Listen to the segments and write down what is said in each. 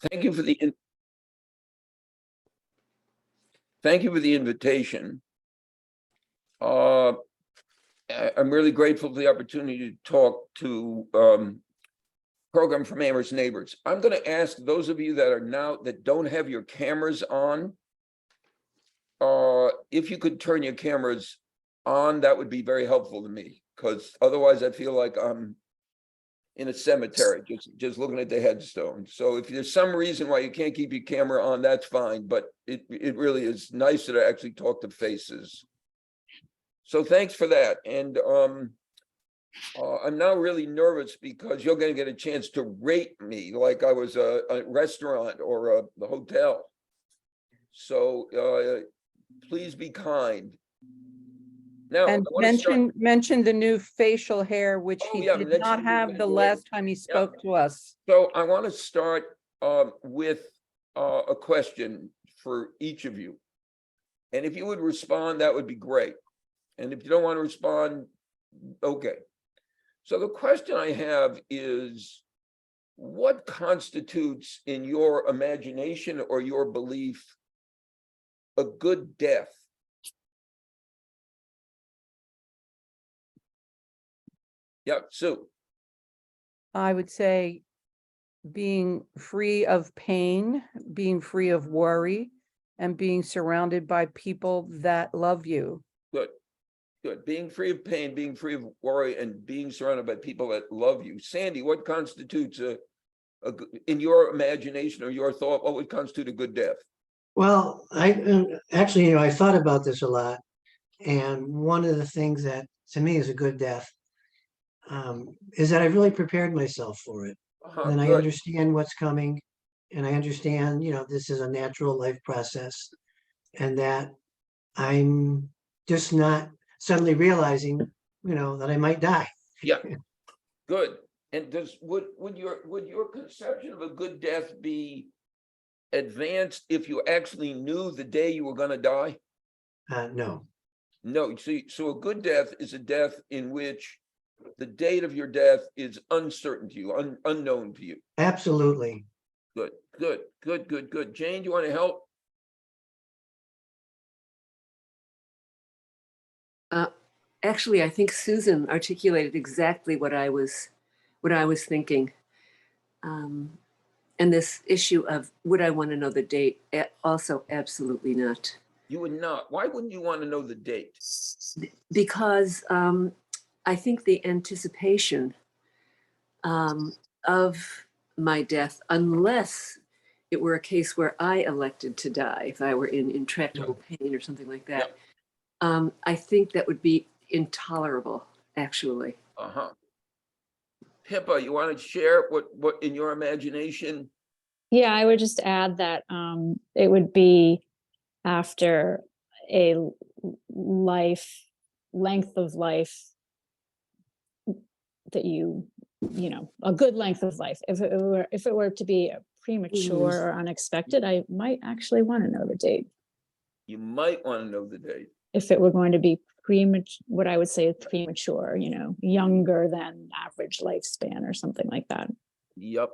Thank you for the thank you for the invitation. I'm really grateful for the opportunity to talk to program from Amherst Neighbors. I'm going to ask those of you that don't have your cameras on, if you could turn your cameras on, that would be very helpful to me, because otherwise I feel like I'm in a cemetery just looking at the headstone. So if there's some reason why you can't keep your camera on, that's fine, but it really is nicer to actually talk to faces. So thanks for that. And I'm now really nervous because you're going to get a chance to rate me like I was a restaurant or a hotel. So please be kind. Now, and mention the new facial hair, which he did not have the last time he spoke to us. So I want to start with a question for each of you. And if you would respond, that would be great. And if you don't want to respond, okay. So the question I have is, what constitutes in your imagination or your belief a good death? Yeah, Sue. I would say being free of pain, being free of worry, and being surrounded by people that love you. Good. Good. Being free of pain, being free of worry, and being surrounded by people that love you. Sandy, what constitutes in your imagination or your thought, what would constitute a good death? Well, I actually, I thought about this a lot. And one of the things that to me is a good death is that I really prepared myself for it. And I understand what's coming. And I understand, this is a natural life process. And that I'm just not suddenly realizing, that I might die. Yeah, good. And would your conception of a good death be advanced if you actually knew the day you were going to die? No. No. So a good death is a death in which the date of your death is uncertain to you, unknown to you. Absolutely. Good. Jane, do you want to help? Actually, I think Susan articulated exactly what I was thinking. And this issue of would I want to know the date? Also, absolutely not. You would not. Why wouldn't you want to know the date? Because I think the anticipation of my death, unless it were a case where I elected to die, if I were in intractable pain or something like that, I think that would be intolerable, actually. Pippa, you want to share what in your imagination? Yeah, I would just add that it would be after a length of life that a good length of life. If it were to be premature or unexpected, I might actually want to know the date. You might want to know the date. If it were going to be what I would say is premature, younger than average lifespan or something like that. Yep.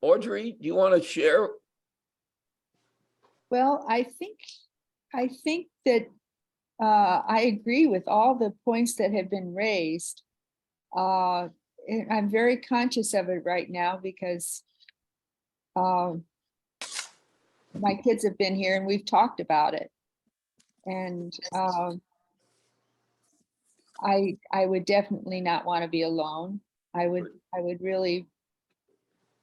Audrey, do you want to share? Well, I think that I agree with all the points that have been raised. I'm very conscious of it right now because my kids have been here and we've talked about it. And I would definitely not want to be alone. I would really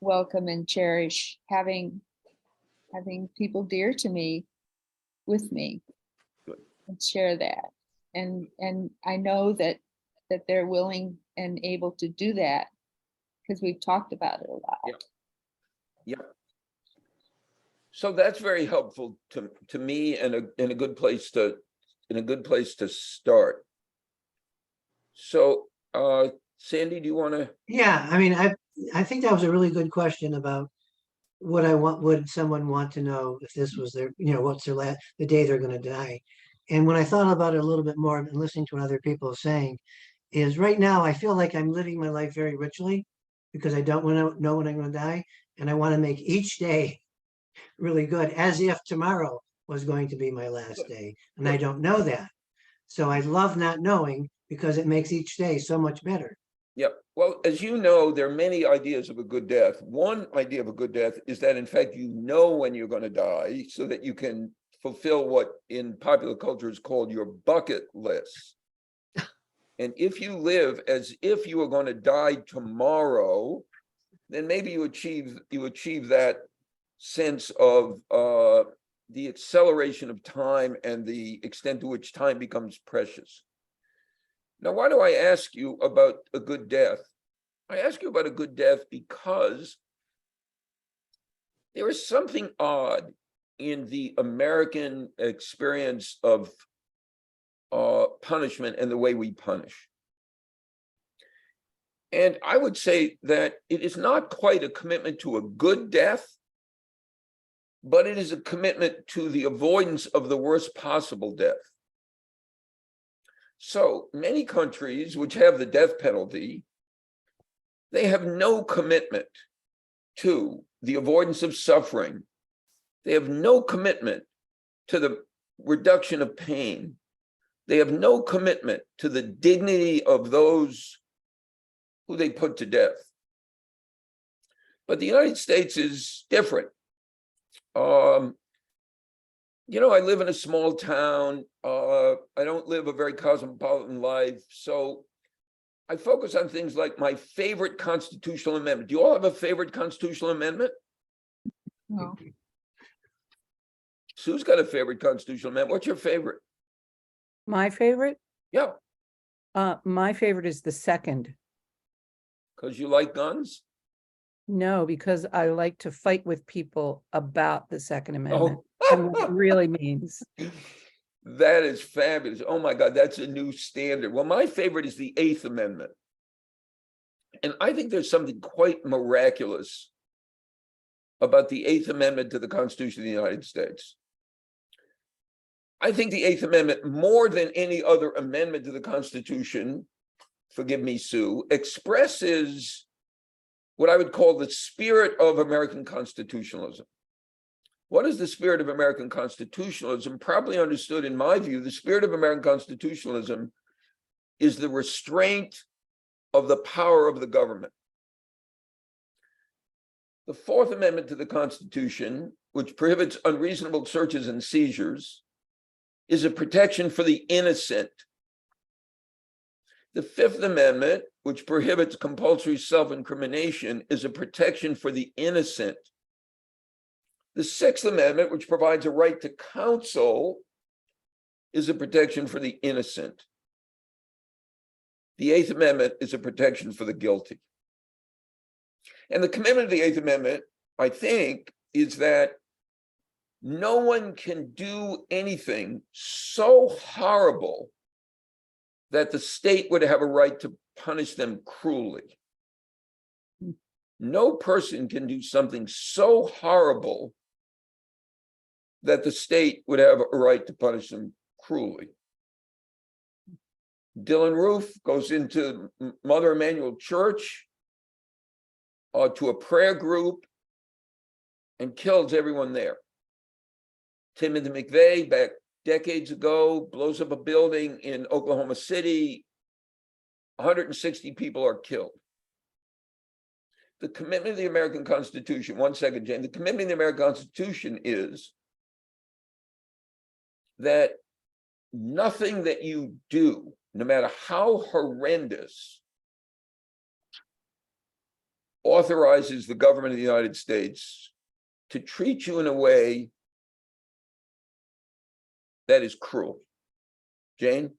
welcome and cherish having people dear to me with me. Good. And share that. And I know that they're willing and able to do that because we've talked about it a lot. Yeah. So that's very helpful to me and a good place to start. So Sandy, do you want to? Yeah, I mean, I think that was a really good question about would someone want to know if this was their, what's the day they're going to die. And when I thought about it a little bit more and listening to what other people are saying, is right now I feel like I'm living my life very richly because I don't want to know when I'm going to die. And I want to make each day really good, as if tomorrow was going to be my last day. And I don't know that. So I love not knowing because it makes each day so much better. Yep. Well, as you know, there are many ideas of a good death. One idea of a good death is that, in fact, you know when you're going to die so that you can fulfill what in popular culture is called your bucket list. And if you live as if you were going to die tomorrow, then maybe you achieve that sense of the acceleration of time and the extent to which time becomes precious. Now, why do I ask you about a good death? I ask you about a good death because there is something odd in the American experience of punishment and the way we punish. And I would say that it is not quite a commitment to a good death, but it is a commitment to the avoidance of the worst possible death. So many countries which have the death penalty, they have no commitment to the avoidance of suffering. They have no commitment to the reduction of pain. They have no commitment to the dignity of those who they put to death. But the United States is different. You know, I live in a small town. I don't live a very cosmopolitan life. So I focus on things like my favorite constitutional amendment. Do you all have a favorite constitutional amendment? No. Sue's got a favorite constitutional amendment. What's your favorite? My favorite? Yeah, My favorite is the second. because you like guns? No, because I like to fight with people about the Second Amendment Oh. and what it really means. That is fabulous. Oh my God, that's a new standard. Well, my favorite is the Eighth Amendment. And I think there's something quite miraculous about the Eighth Amendment to the Constitution of the United States. I think the Eighth Amendment, more than any other amendment to the Constitution, forgive me, Sue, expresses what I would call the spirit of American constitutionalism. What is the spirit of American constitutionalism? Properly understood, in my view, the spirit of American constitutionalism is the restraint of the power of the government. The Fourth Amendment to the Constitution, which prohibits unreasonable searches and seizures, is a protection for the innocent. The Fifth Amendment, which prohibits compulsory self-incrimination, is a protection for the innocent. The Sixth Amendment, which provides a right to counsel, is a protection for the innocent. The Eighth Amendment is a protection for the guilty. And the commitment of the Eighth Amendment, I think, is that no one can do anything so horrible that the state would have a right to punish them cruelly. No person can do something so horrible that the state would have a right to punish them cruelly. Dylan Roof goes into Mother Emanuel Church to a prayer group and kills everyone there. Timothy McVeigh, back decades ago, blows up a building in Oklahoma City. 160 people are killed. The commitment of the American Constitution, one second, Jane, the commitment of the American Constitution is that nothing that you do, no matter how horrendous, authorizes the government of the United States to treat you in a way that is cruel. Jane?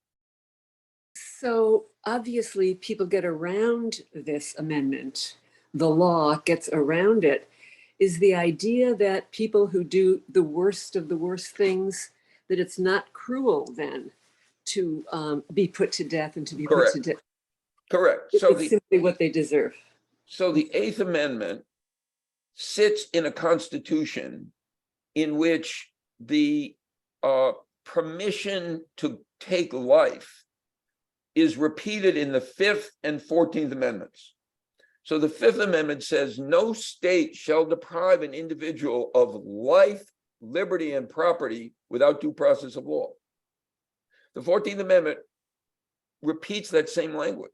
So obviously people get around this amendment. The law gets around it. Is the idea that people who do the worst of the worst things, that it's not cruel then to be put to death and to be put to death? Correct. It's simply what they deserve. So the Eighth Amendment sits in a constitution in which the permission to take life is repeated in the Fifth and 14th Amendments. So the Fifth Amendment says no state shall deprive an individual of life, liberty, and property without due process of law. The 14th Amendment repeats that same language.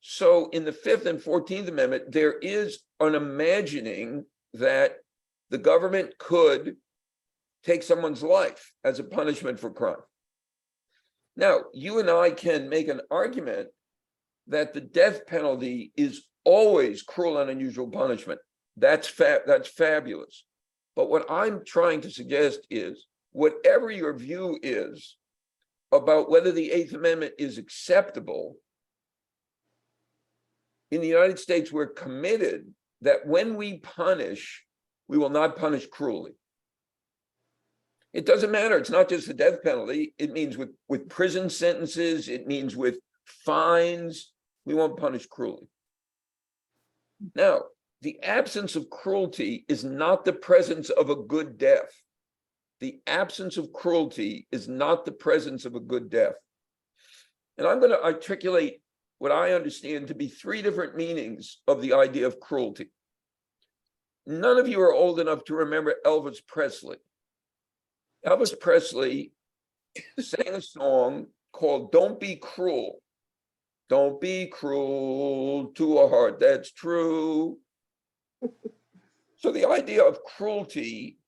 So in the Fifth and 14th Amendment, there is an imagining that the government could take someone's life as a punishment for crime. Now, you and I can make an argument that the death penalty is always cruel and unusual punishment. That's fabulous. But what I'm trying to suggest is, whatever your view is about whether the Eighth Amendment is acceptable, in the United States, we're committed that when we punish, we will not punish cruelly. It doesn't matter. It's not just the death penalty. It means with prison sentences. It means with fines. We won't punish cruelly. Now, the absence of cruelty is not the presence of a good death. The absence of cruelty is not the presence of a good death. And I'm going to articulate what I understand to be three different meanings of the idea of cruelty. None of you are old enough to remember Elvis Presley. Elvis Presley sang a song called "Don't Be Cruel." Don't be cruel to a heart that's true. So the idea of cruelty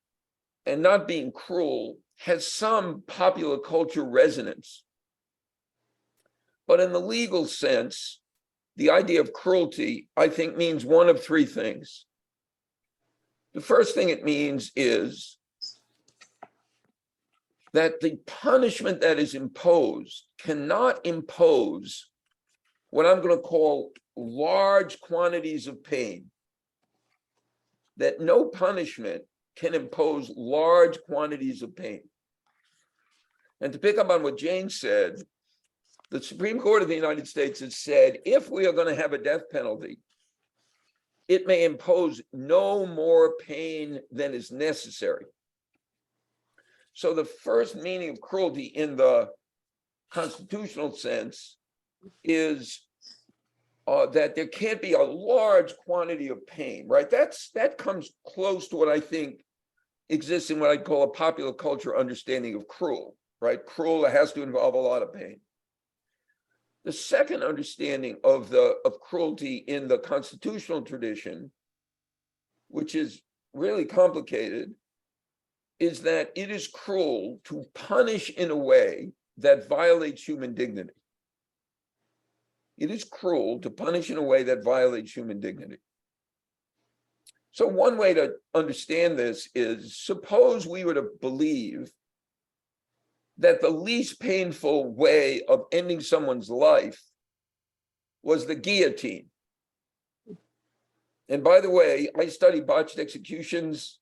and not being cruel has some popular culture resonance. But in the legal sense, the idea of cruelty, I think, means one of three things. The first thing it means is that the punishment that is imposed cannot impose what I'm going to call large quantities of pain. That no punishment can impose large quantities of pain. And to pick up on what Jane said, the Supreme Court of the United States has said, if we are going to have a death penalty, it may impose no more pain than is necessary. So the first meaning of cruelty in the constitutional sense is that there can't be a large quantity of pain, right? That comes close to what I think exists in what I call a popular culture understanding of cruel, right? Cruel has to involve a lot of pain. The second understanding of cruelty in the constitutional tradition, which is really complicated, is that it is cruel to punish in a way that violates human dignity. It is cruel to punish in a way that violates human dignity. So one way to understand this is, suppose we were to believe that the least painful way of ending someone's life was the guillotine. And by the way, I study botched executions.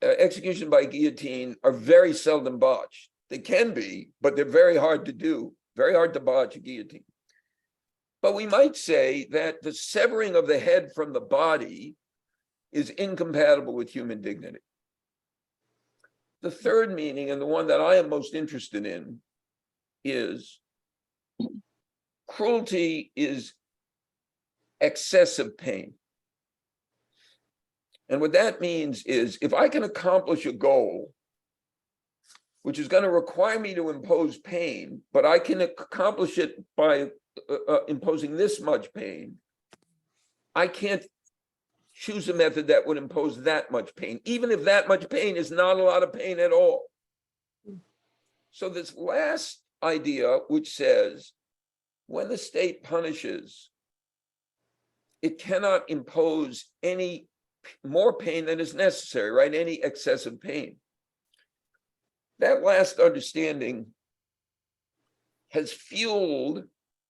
Execution by guillotine are very seldom botched. They can be, but they're very hard to do, very hard to botch a guillotine. But we might say that the severing of the head from the body is incompatible with human dignity. The third meaning, and the one that I am most interested in, is cruelty is excessive pain. And what that means is, if I can accomplish a goal, which is going to require me to impose pain, but I can accomplish it by imposing this much pain, I can't choose a method that would impose that much pain, even if that much pain is not a lot of pain at all. So this last idea, which says, when the state punishes, it cannot impose any more pain than is necessary, right? Any excessive pain. That last understanding has fueled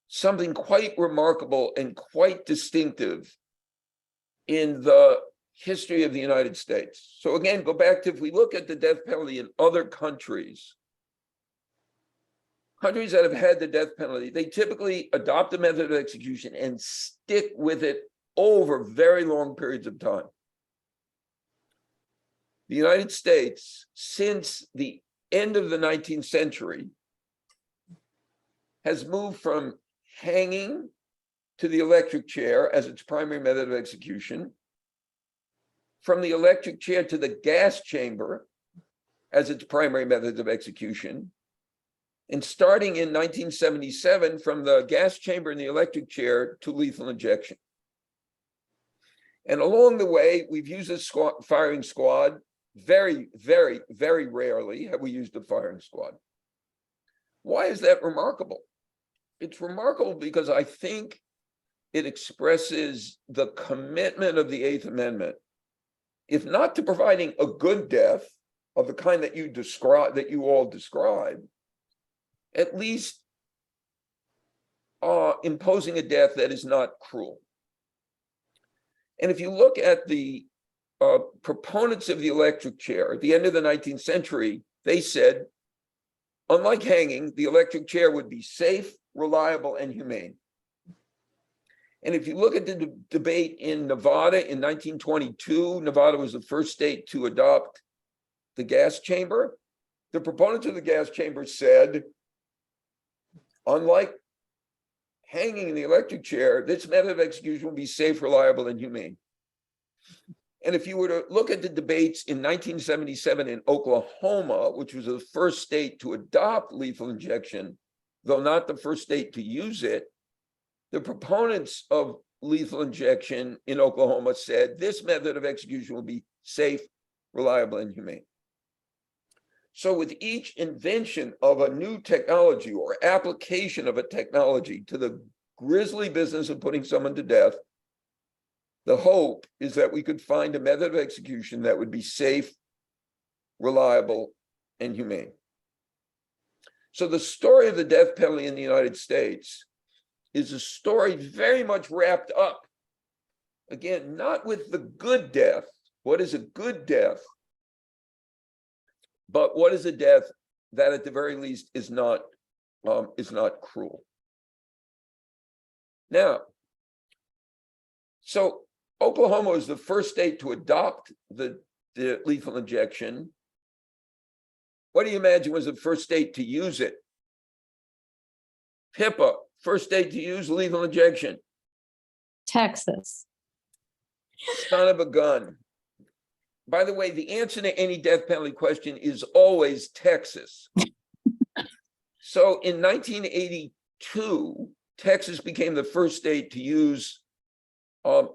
something quite remarkable and quite distinctive in the history of the United States. So again, go back to, if we look at the death penalty in other countries, countries that have had the death penalty, they typically adopt a method of execution and stick with it over very long periods of time. The United States, since the end of the 19th century, has moved from hanging to the electric chair as its primary method of execution, from the electric chair to the gas chamber as its primary method of execution, and starting in 1977, from the gas chamber and the electric chair to lethal injection. And along the way, we've used a firing squad. Very, very, very rarely have we used a firing squad. Why is that remarkable? It's remarkable because I think it expresses the commitment of the Eighth Amendment, if not to providing a good death of the kind that you describe, that you all describe, at least imposing a death that is not cruel. And if you look at the proponents of the electric chair at the end of the 19th century, they said, unlike hanging, the electric chair would be safe, reliable, and humane. And if you look at the debate in Nevada in 1922, Nevada was the first state to adopt the gas chamber. The proponents of the gas chamber said, unlike hanging in the electric chair, this method of execution will be safe, reliable, and humane. And if you were to look at the debates in 1977 in Oklahoma, which was the first state to adopt lethal injection, though not the first state to use it, the proponents of lethal injection in Oklahoma said this method of execution will be safe, reliable, and humane. So with each invention of a new technology or application of a technology to the grisly business of putting someone to death, the hope is that we could find a method of execution that would be safe, reliable, and humane. So the story of the death penalty in the United States is a story very much wrapped up, again, not with the good death, what is a good death, but what is a death that at the very least is not cruel. Now, so Oklahoma was the first state to adopt the lethal injection. What do you imagine was the first state to use it? Pippa, first state to use lethal injection. Texas. Son of a gun. By the way, the answer to any death penalty question is always Texas. So in 1982, Texas became the first state to use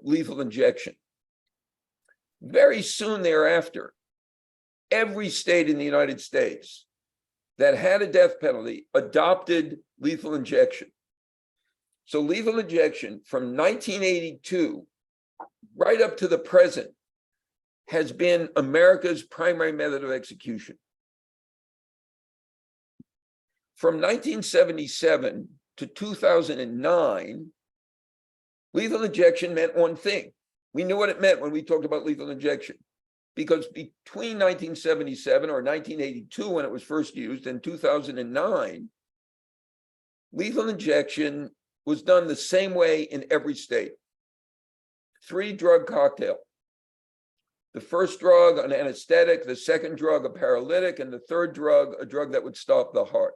lethal injection. Very soon thereafter, every state in the United States that had a death penalty adopted lethal injection. So lethal injection from 1982 right up to the present has been America's primary method of execution. From 1977 to 2009, lethal injection meant one thing. We knew what it meant when we talked about lethal injection, because between 1977 or 1982, when it was first used, and 2009, lethal injection was done the same way in every state. 3-drug cocktail. The first drug, an anesthetic, the second drug, a paralytic, and the third drug, a drug that would stop the heart.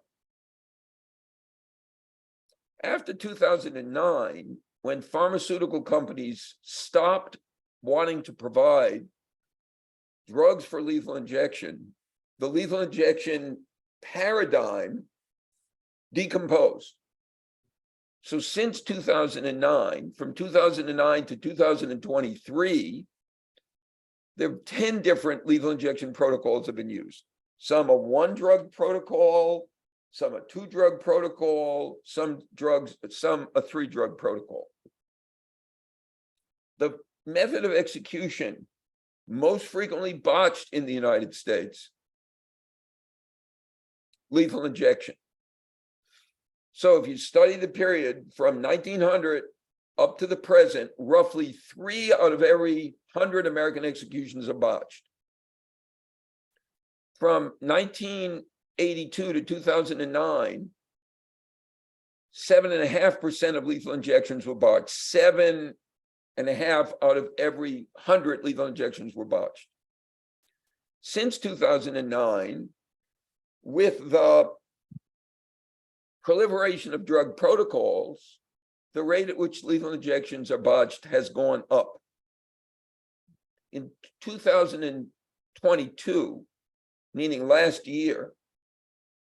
After 2009, when pharmaceutical companies stopped wanting to provide drugs for lethal injection, the lethal injection paradigm decomposed. So since 2009, from 2009 to 2023, there are 10 different lethal injection protocols have been used. Some a 1-drug protocol, some a 2-drug protocol, some a 3-drug protocol. The method of execution most frequently botched in the United States, lethal injection. So if you study the period from 1900 up to the present, roughly 3 out of every 100 American executions are botched. From 1982 to 2009, 7.5% of lethal injections were botched. 7.5 out of every 100 lethal injections were botched. Since 2009, with the proliferation of drug protocols, the rate at which lethal injections are botched has gone up. In 2022, meaning last year,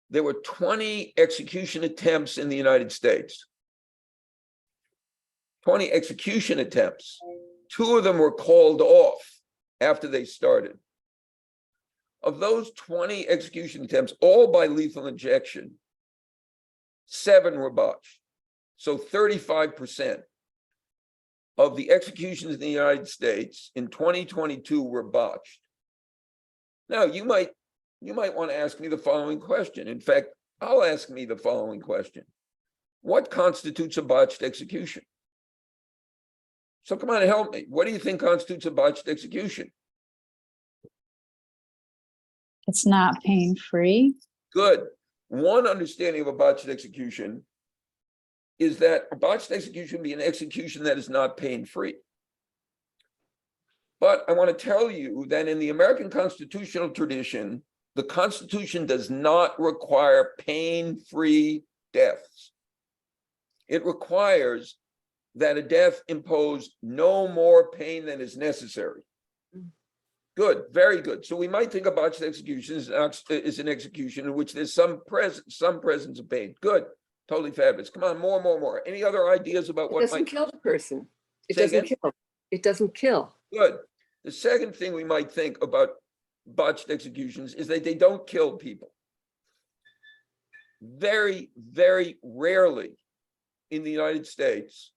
there were 20 execution attempts in the United States. 20 execution attempts. 2 of them were called off after they started. Of those 20 execution attempts, all by lethal injection, 7 were botched. So 35% of the executions in the United States in 2022 were botched. Now, you might want to ask me the following question. In fact, I'll ask me the following question. What constitutes a botched execution? So come on and help me. What do you think constitutes a botched execution? It's not pain-free. Good. One understanding of a botched execution is that a botched execution would be an execution that is not pain-free. But I want to tell you that in the American constitutional tradition, the Constitution does not require pain-free deaths. It requires that a death impose no more pain than is necessary. Good, very good. So we might think of botched execution is an execution in which there's some presence of pain. Good, totally fabulous. Come on, more. Any other ideas about It what doesn't might kill the person. It Say doesn't again? kill. It doesn't kill. Good. The second thing we might think about botched executions is that they don't kill people. Very, very rarely in the United States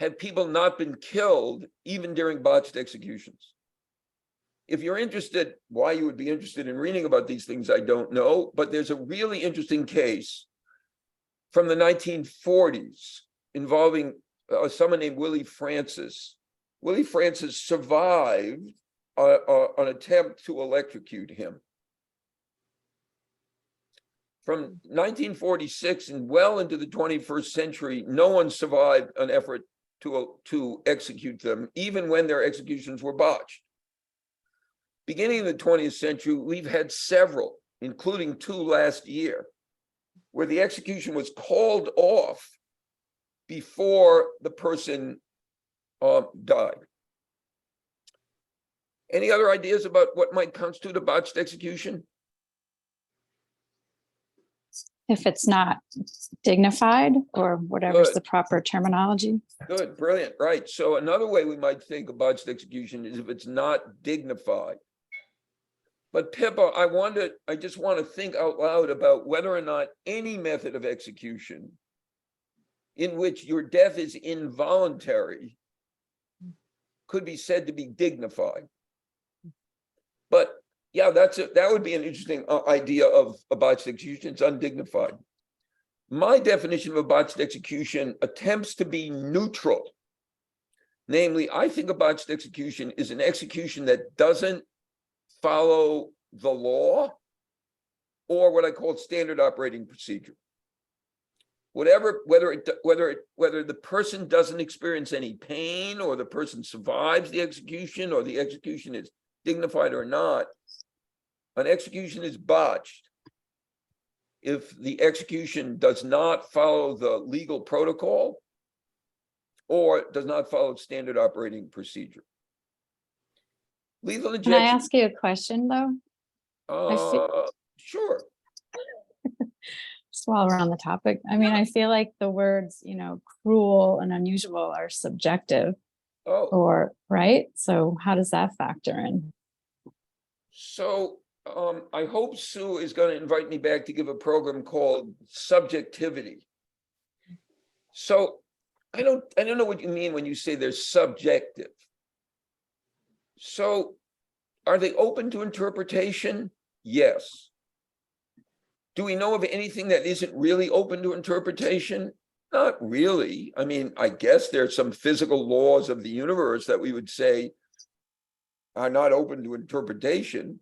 have people not been killed even during botched executions. If you're interested, why you would be interested in reading about these things, I don't know, but there's a really interesting case from the 1940s involving someone named Willie Francis. Willie Francis survived an attempt to electrocute him. From 1946 and well into the 21st century, no one survived an effort to execute them, even when their executions were botched. Beginning in the 20th century, we've had several, including 2 last year, where the execution was called off before the person died. Any other ideas about what might constitute a botched execution? If it's not dignified or whatever's Good. the proper terminology. Good, brilliant, right. So another way we might think of botched execution is if it's not dignified. But Pippa, I just want to think out loud about whether or not any method of execution in which your death is involuntary could be said to be dignified. But yeah, that would be an interesting idea of a botched execution. It's undignified. My definition of a botched execution attempts to be neutral. Namely, I think a botched execution is an execution that doesn't follow the law or what I call standard operating procedure. Whether the person doesn't experience any pain or the person survives the execution or the execution is dignified or not, an execution is botched if the execution does not follow the legal protocol or does not follow standard operating procedure. Lethal Can I injection. ask you a question though? Sure. Just while we're on the topic, I mean, I feel like the words, cruel and unusual are subjective or right. So how does that factor in? So I hope Sue is going to invite me back to give a program called Subjectivity. So I don't know what you mean when you say they're subjective. So are they open to interpretation? Yes. Do we know of anything that isn't really open to interpretation? Not really. I mean, I guess there's some physical laws of the universe that we would say are not open to interpretation.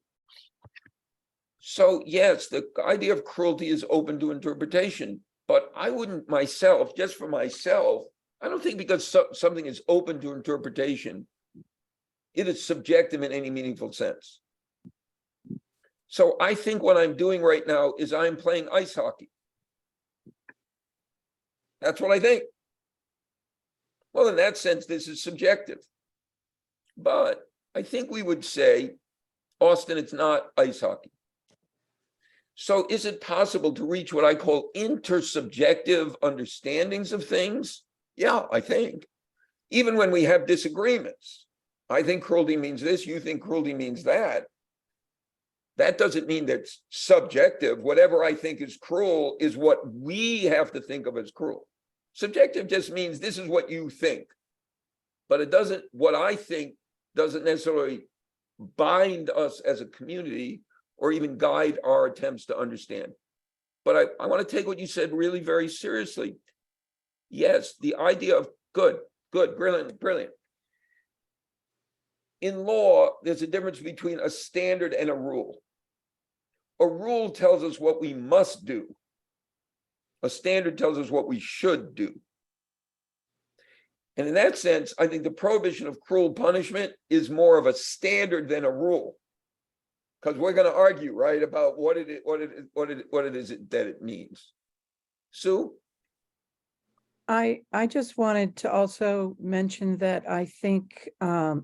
So yes, the idea of cruelty is open to interpretation, but I wouldn't myself, just for myself, I don't think because something is open to interpretation, it is subjective in any meaningful sense. So I think what I'm doing right now is I'm playing ice hockey. That's what I think. Well, in that sense, this is subjective. But I think we would say, Austin, it's not ice hockey. So is it possible to reach what I call intersubjective understandings of things? Yeah, I think. Even when we have disagreements, I think cruelty means this, you think cruelty means that. That doesn't mean that it's subjective. Whatever I think is cruel is what we have to think of as cruel. Subjective just means this is what you think. But it doesn't, what I think doesn't necessarily bind us as a community or even guide our attempts to understand. But I want to take what you said really very seriously. Yes, the idea of good, brilliant. In law, there's a difference between a standard and a rule. A rule tells us what we must do. A standard tells us what we should do. And in that sense, I think the prohibition of cruel punishment is more of a standard than a rule. Because we're going to argue, right, about what it is that it means. Sue? I just wanted to also mention that I think how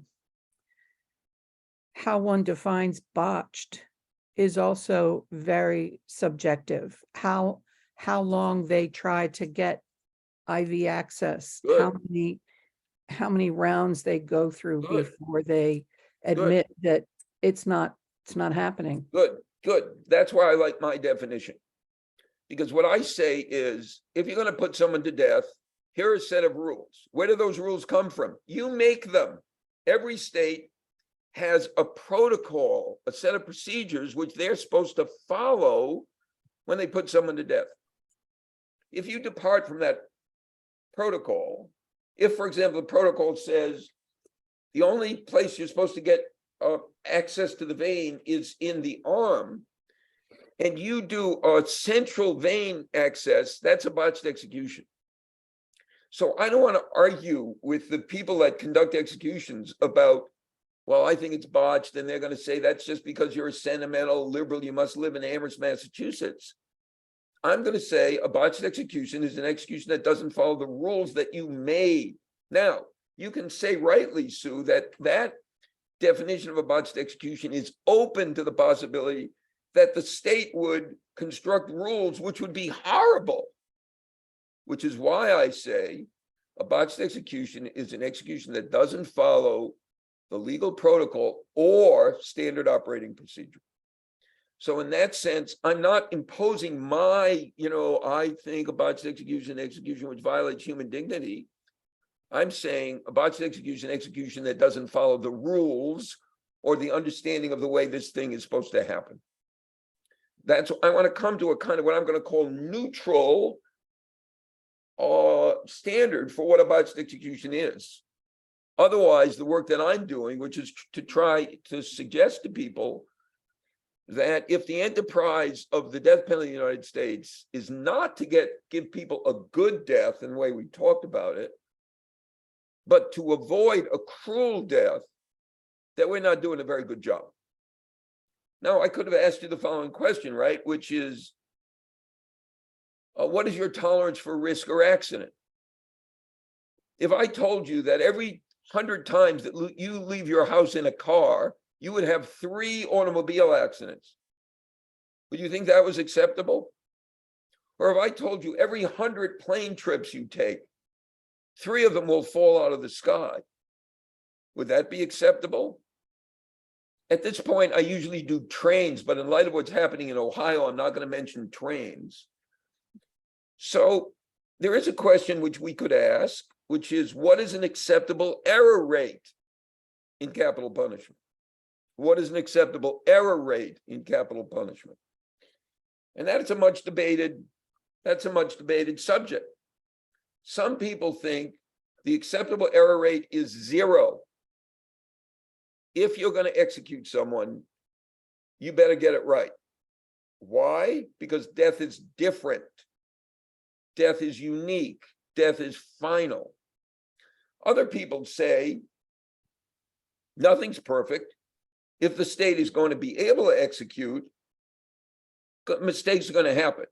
one defines botched is also very subjective. How long they try to get IV access, Good. how many rounds they go through Good. before they admit that it's not happening. Good. That's why I like my definition. Because what I say is, if you're going to put someone to death, here are a set of rules. Where do those rules come from? You make them. Every state has a protocol, a set of procedures which they're supposed to follow when they put someone to death. If you depart from that protocol, if, for example, the protocol says the only place you're supposed to get access to the vein is in the arm, and you do a central vein access, that's a botched execution. So I don't want to argue with the people that conduct executions about, well, I think it's botched, and they're going to say that's just because you're a sentimental liberal, you must live in Amherst, Massachusetts. I'm going to say a botched execution is an execution that doesn't follow the rules that you made. Now, you can say rightly, Sue, that that definition of a botched execution is open to the possibility that the state would construct rules which would be horrible, which is why I say a botched execution is an execution that doesn't follow the legal protocol or standard operating procedure. So in that sense, I'm not imposing my, I think a botched execution which violates human dignity. I'm saying a botched execution that doesn't follow the rules or the understanding of the way this thing is supposed to happen. I want to come to a kind of what I'm going to call neutral standard for what a botched execution is. Otherwise, the work that I'm doing, which is to try to suggest to people that if the enterprise of the death penalty in the United States is not to give people a good death in the way we talked about it, but to avoid a cruel death, that we're not doing a very good job. Now, I could have asked you the following question, right? Which is, what is your tolerance for risk or accident? If I told you that every 100 times that you leave your house in a car, you would have 3 automobile accidents, would you think that was acceptable? Or if I told you every 100 plane trips you take, 3 of them will fall out of the sky, would that be acceptable? At this point, I usually do trains, but in light of what's happening in Ohio, I'm not going to mention trains. So there is a question which we could ask, which is, what is an acceptable error rate in capital punishment? What is an acceptable error rate in capital punishment? And that's a much debated subject. Some people think the acceptable error rate is 0. If you're going to execute someone, you better get it right. Why? Because death is different. Death is unique. Death is final. Other people say nothing's perfect. If the state is going to be able to execute, mistakes are going to happen.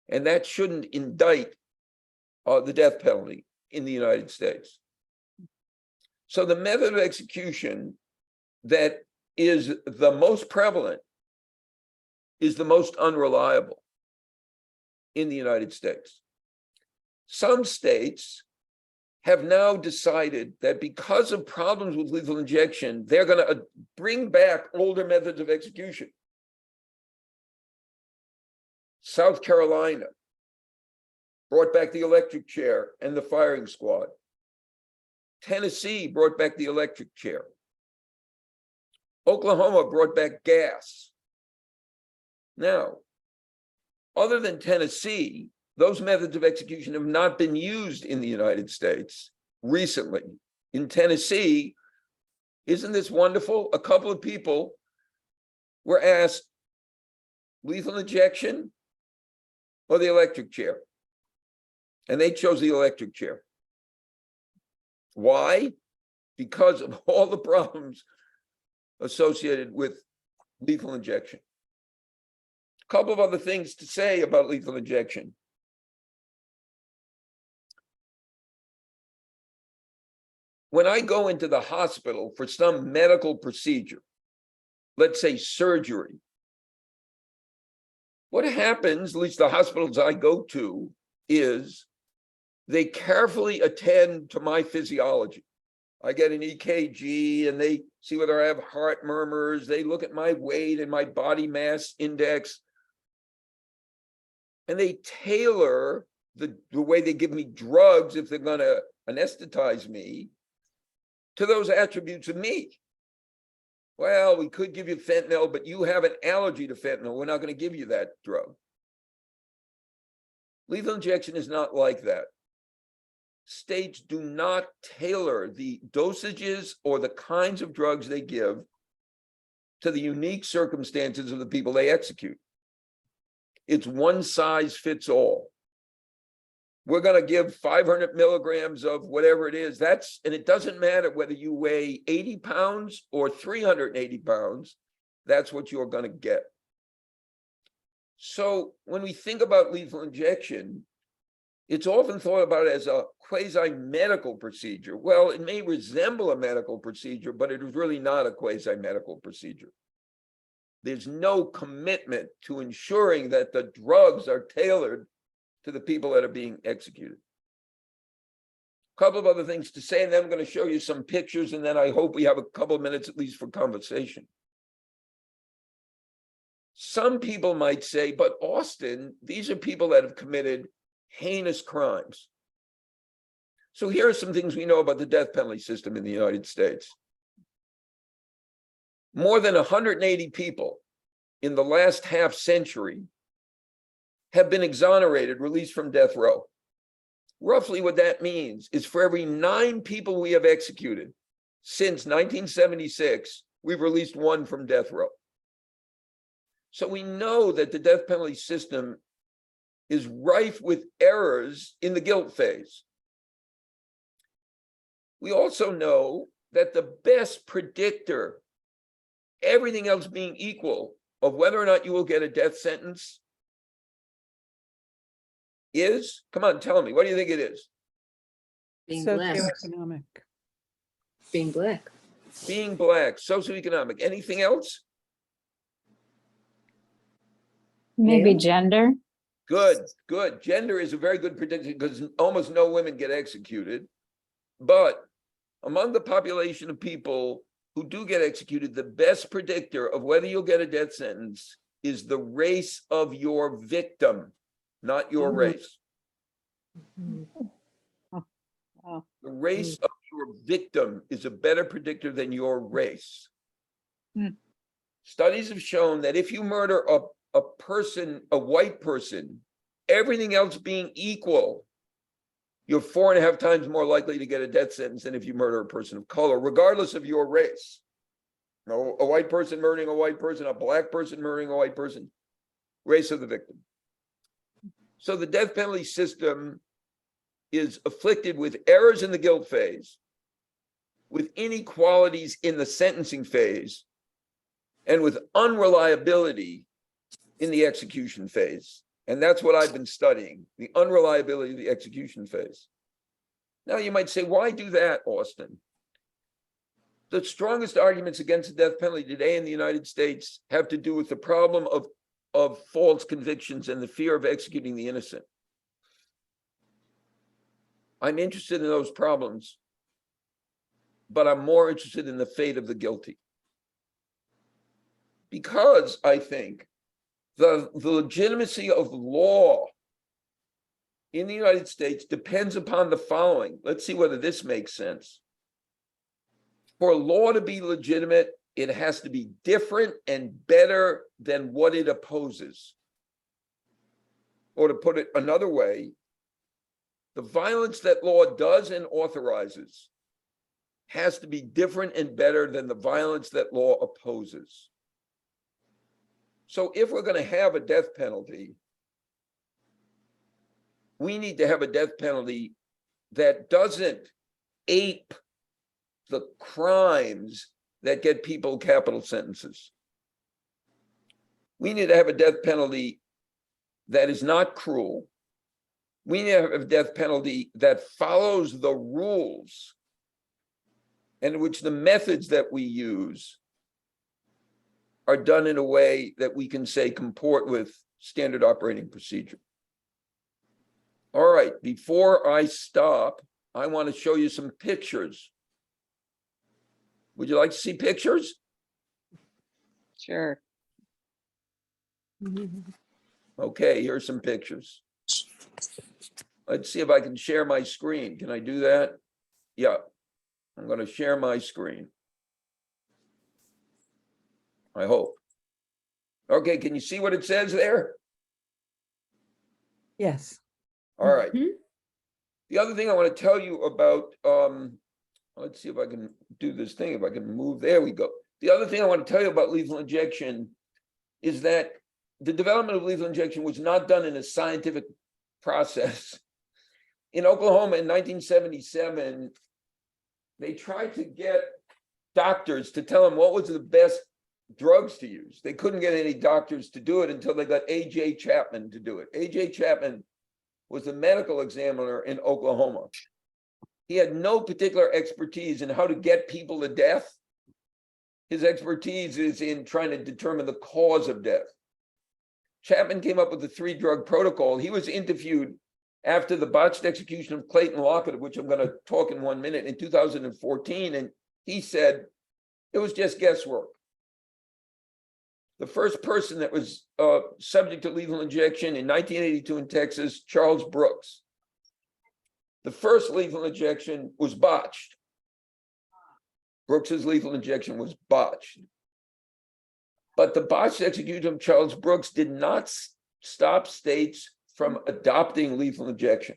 And that shouldn't indict the death penalty. in the United States. So the method of execution that is the most prevalent is the most unreliable in the United States. Some states have now decided that because of problems with lethal injection, they're going to bring back older methods of execution. South Carolina brought back the electric chair and the firing squad. Tennessee brought back the electric chair. Oklahoma brought back gas. Now, other than Tennessee, those methods of execution have not been used in the United States recently. In Tennessee, isn't this wonderful? A couple of people were asked lethal injection or the electric chair, and they chose the electric chair. Why? Because of all the problems associated with lethal injection. A couple of other things to say about lethal injection. When I go into the hospital for some medical procedure, let's say surgery, what happens, at least the hospitals I go to, is they carefully attend to my physiology. I get an EKG and they see whether I have heart murmurs. They look at my weight and my body mass index. And they tailor the way they give me drugs if they're going to anesthetize me to those attributes of me. Well, we could give you fentanyl, but you have an allergy to fentanyl. We're not going to give you that drug. Lethal injection is not like that. States do not tailor the dosages or the kinds of drugs they give to the unique circumstances of the people they execute. It's one size fits all. We're going to give 500 milligrams of whatever it is. And it doesn't matter whether you weigh 80 pounds or 380 pounds. That's what you're going to get. So when we think about lethal injection, it's often thought about as a quasi-medical procedure. Well, it may resemble a medical procedure, but it is really not a quasi-medical procedure. There's no commitment to ensuring that the drugs are tailored to the people that are being executed. A couple of other things to say, and then I'm going to show you some pictures, and then I hope we have a couple of minutes at least for conversation. Some people might say, but Austin, these are people that have committed heinous crimes. So here are some things we know about the death penalty system in the United States. More than 180 people in the last half century have been exonerated, released from death row. Roughly what that means is for every 9 people we have executed since 1976, we've released 1 from death row. So we know that the death penalty system is rife with errors in the guilt phase. We also know that the best predictor, everything else being equal, of whether or not you will get a death sentence is, come on, tell me, what do you think it is? Being black. Socioeconomic. Being black. Being black, socioeconomic. Anything else? Maybe Yeah. gender. Good, good. Gender is a very good predictor because almost no women get executed. But among the population of people who do get executed, the best predictor of whether you'll get a death sentence is the race of your victim, not your race. Wow. The race of your victim is a better predictor than your race. Studies have shown that if you murder a person, a white person, everything else being equal, you're 4.5 times more likely to get a death sentence than if you murder a person of color, regardless of your race. You know, a white person murdering a white person, a black person murdering a white person, race of the victim. So the death penalty system is afflicted with errors in the guilt phase, with inequalities in the sentencing phase, and with unreliability in the execution phase. And that's what I've been studying, the unreliability of the execution phase. Now you might say, why do that, Austin? The strongest arguments against the death penalty today in the United States have to do with the problem of false convictions and the fear of executing the innocent. I'm interested in those problems, but I'm more interested in the fate of the guilty. Because I think the legitimacy of law in the United States depends upon the following. Let's see whether this makes sense. For law to be legitimate, it has to be different and better than what it opposes. Or to put it another way, the violence that law does and authorizes has to be different and better than the violence that law opposes. So if we're going to have a death penalty, we need to have a death penalty that doesn't ape the crimes that get people capital sentences. We need to have a death penalty that is not cruel. We need to have a death penalty that follows the rules, and in which the methods that we use are done in a way that we can say comport with standard operating procedure. All right, before I stop, I want to show you some pictures. Would you like to see pictures? Sure. Okay, here's some pictures. Let's see if I can share my screen. Can I do that? Yeah, I'm going to share my screen. I hope. Okay, can you see what it says there? Yes. All right. The other thing I want to tell you about, let's see if I can do this thing, if I can move, there we go. The other thing I want to tell you about lethal injection is that the development of lethal injection was not done in a scientific process. In Oklahoma in 1977, they tried to get doctors to tell them what was the best drugs to use. They couldn't get any doctors to do it until they got A.J. Chapman to do it. A.J. Chapman was the medical examiner in Oklahoma. He had no particular expertise in how to get people to death. His expertise is in trying to determine the cause of death. Chapman came up with the 3-drug protocol. He was interviewed after the botched execution of Clayton Lockett, of which I'm going to talk in 1 minute, in 2014, and he said it was just guesswork. The first person that was subject to lethal injection in 1982 in Texas, Charles Brooks. The first lethal injection was botched. Brooks's lethal injection was botched. But the botched execution of Charles Brooks did not stop states from adopting lethal injection.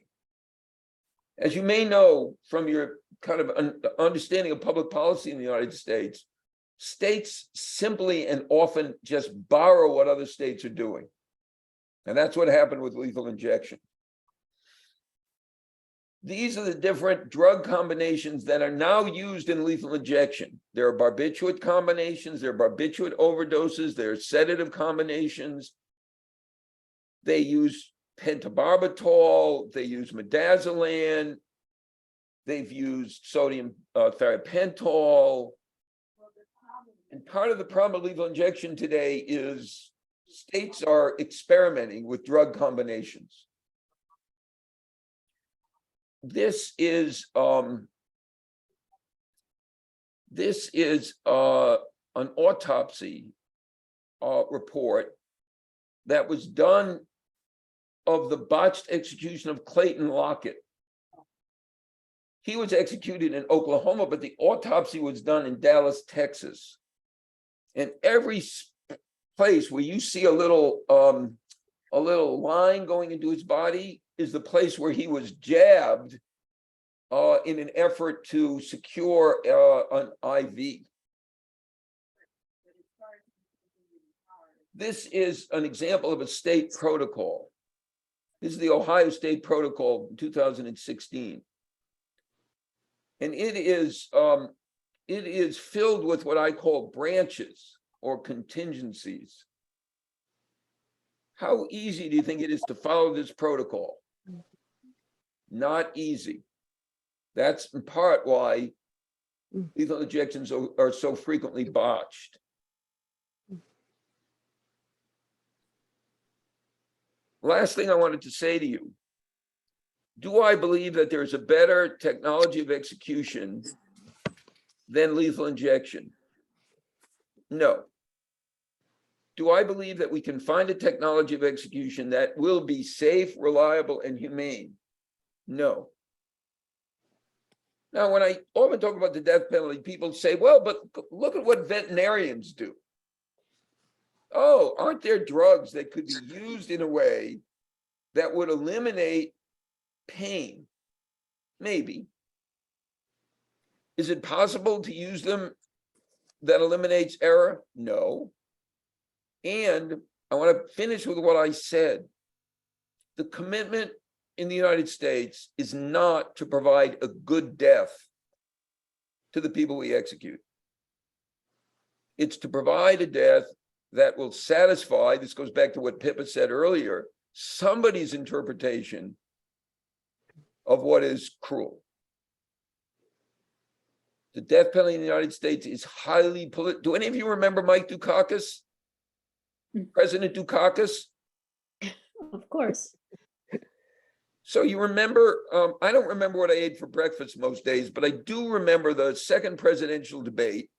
As you may know from your kind of understanding of public policy in the United States, states simply and often just borrow what other states are doing. And that's what happened with lethal injection. These are the different drug combinations that are now used in lethal injection. There are barbiturate combinations, there are barbiturate overdoses, there are sedative combinations. They use pentobarbital, they use midazolam, they've used sodium thiopental. And part of the problem of lethal injection today is states are experimenting with drug combinations. This is an autopsy report that was done of the botched execution of Clayton Lockett. He was executed in Oklahoma, but the autopsy was done in Dallas, Texas. And every place where you see a little line going into his body is the place where he was jabbed in an effort to secure an IV. This is an example of a state protocol. This is the Ohio State Protocol in 2016. And it is filled with what I call branches or contingencies. How easy do you think it is to follow this protocol? Not easy. That's in part why Mm. lethal injections are so frequently botched. Last thing I wanted to say to you, do I believe that there's a better technology of execution than lethal injection? No. Do I believe that we can find a technology of execution that will be safe, reliable, and humane? No. Now, when I often talk about the death penalty, people say, well, but look at what veterinarians do. Oh, aren't there drugs that could be used in a way that would eliminate pain? Maybe. Is it possible to use them that eliminates error? No. And I want to finish with what I said. The commitment in the United States is not to provide a good death to the people we execute. It's to provide a death that will satisfy, this goes back to what Pippa said earlier, somebody's interpretation of what is cruel. The death penalty in the United States is highly political. Do any of you remember Mike Dukakis? President Dukakis? Of course. So you remember, I don't remember what I ate for breakfast most days, but I do remember the second presidential debate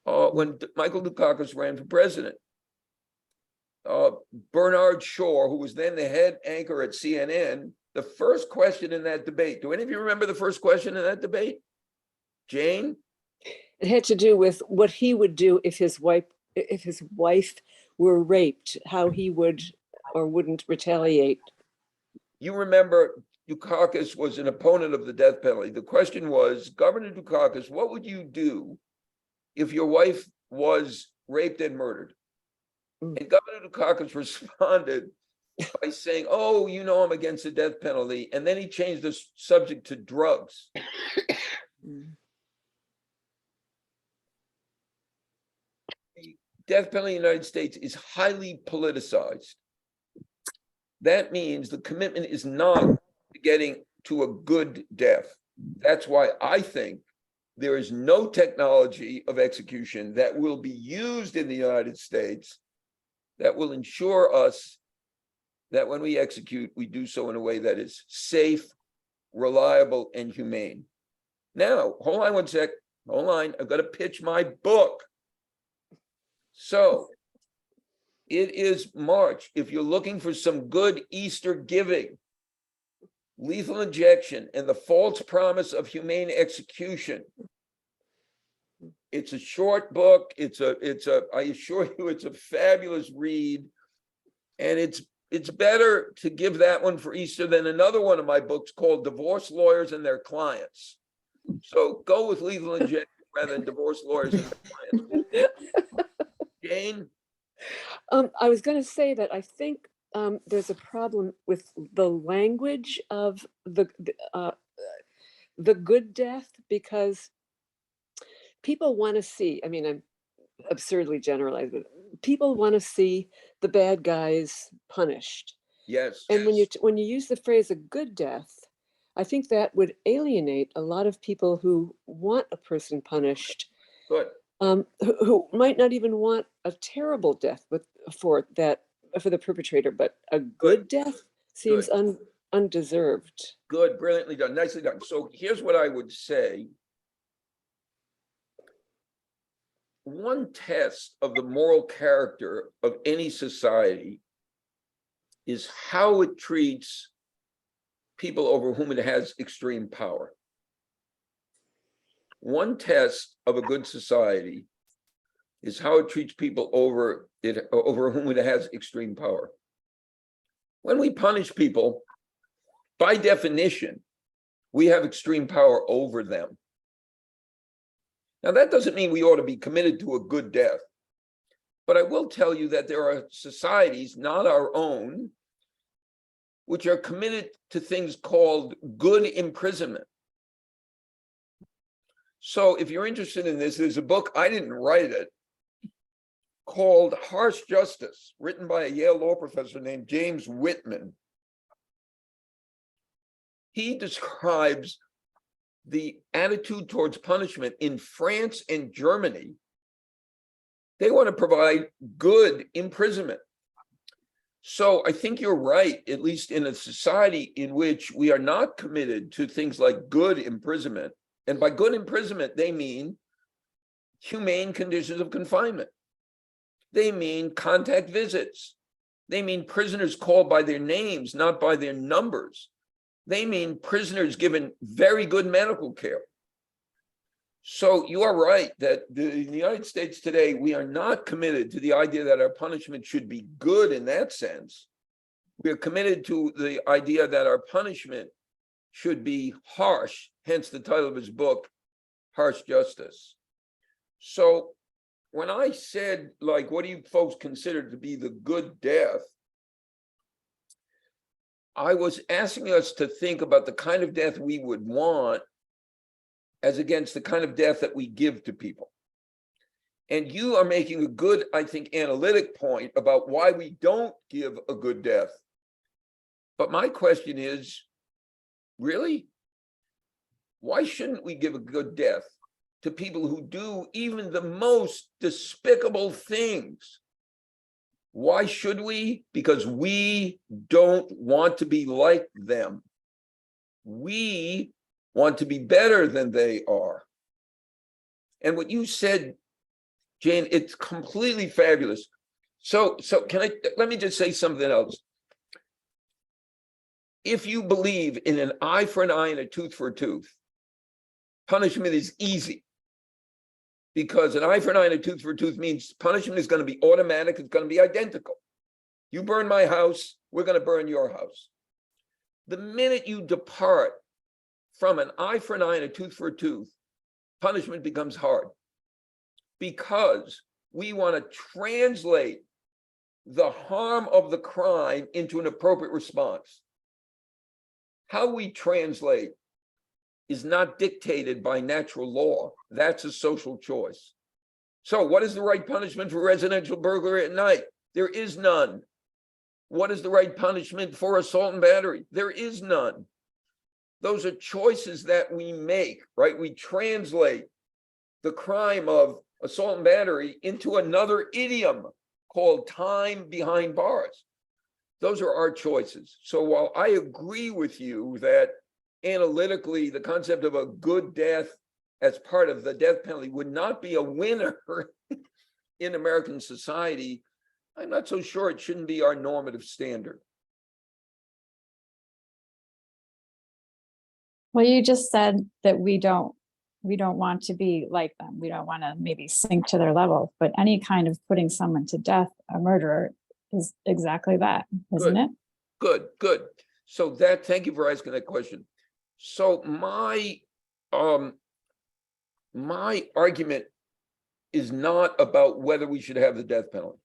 when Michael Dukakis ran for president. Bernard Shaw, who was then the head anchor at CNN, the first question in that debate, do any of you remember the first question in that debate? Jane? It had to do with what he would do if his wife were raped, how he would or wouldn't retaliate. You remember Dukakis was an opponent of the death penalty. The question was, Governor Dukakis, what would you do if your wife was raped and murdered? And Governor Dukakis responded by saying, oh, you know, I'm against the death penalty. And then he changed the subject to drugs. The death penalty in the United States is highly politicized. That means the commitment is not getting to a good death. That's why I think there is no technology of execution that will be used in the United States that will ensure us that when we execute, we do so in a way that is safe, reliable, and humane. Now, hold on one sec. Hold on. I've got to pitch my book. So it is March. If you're looking for some good Easter giving, Lethal Injection and the False Promise of Humane Execution. It's a short book. I assure you, it's a fabulous read. And it's better to give that one for Easter than another one of my books called Divorce Lawyers and Their Clients. So go with Lethal Injection rather than Divorce Lawyers and Their Clients. Jane? I was going to say that I think there's a problem with the language of the good death, because people want to see, I mean, I'm absurdly generalized, but people want to see the bad guys punished. Yes. And when you use the phrase a good death, I think that would alienate a lot of people who want a person punished. Good. Who might not even want a terrible death for the perpetrator, but a good death seems undeserved. Good, brilliantly done, nicely done. So here's what I would say. One test of the moral character of any society is how it treats people over whom it has extreme power. One test of a good society is how it treats people over whom it has extreme power. When we punish people, by definition, we have extreme power over them. Now, that doesn't mean we ought to be committed to a good death. But I will tell you that there are societies, not our own, which are committed to things called good imprisonment. So if you're interested in this, there's a book, I didn't write it, called Harsh Justice, written by a Yale law professor named James Whitman. He describes the attitude towards punishment in France and Germany, they want to provide good imprisonment. So I think you're right, at least in a society in which we are not committed to things like good imprisonment. And by good imprisonment, they mean humane conditions of confinement. They mean contact visits. They mean prisoners called by their names, not by their numbers. They mean prisoners given very good medical care. So you are right that in the United States today, we are not committed to the idea that our punishment should be good in that sense. We are committed to the idea that our punishment should be harsh, hence the title of his book, Harsh Justice. So when I said, like, what do you folks consider to be the good death? I was asking us to think about the kind of death we would want as against the kind of death that we give to people. And you are making a good, I think, analytic point about why we don't give a good death. But my question is, really? Why shouldn't we give a good death to people who do even the most despicable things? Why should we? Because we don't want to be like them. We want to be better than they are. And what you said, Jane, it's completely fabulous. So let me just say something else. If you believe in an eye for an eye and a tooth for a tooth, punishment is easy. Because an eye for an eye and a tooth for a tooth means punishment is going to be automatic, it's going to be identical. You burn my house, we're going to burn your house. The minute you depart from an eye for an eye and a tooth for a tooth, punishment becomes hard. Because we want to translate the harm of the crime into an appropriate response. How we translate is not dictated by natural law. That's a social choice. So what is the right punishment for residential burglary at night? There is none. What is the right punishment for assault and battery? There is none. Those are choices that we make, right? We translate the crime of assault and battery into another idiom called time behind bars. Those are our choices. So while I agree with you that analytically, the concept of a good death as part of the death penalty would not be a winner in American society, I'm not so sure it shouldn't be our normative standard. Well, you just said that we don't want to be like them. We don't want to maybe sink to their level, but any kind of putting someone to death, a murderer, is exactly that, isn't it? Good. So thank you for asking that question. So my argument is not about whether we should have the death penalty.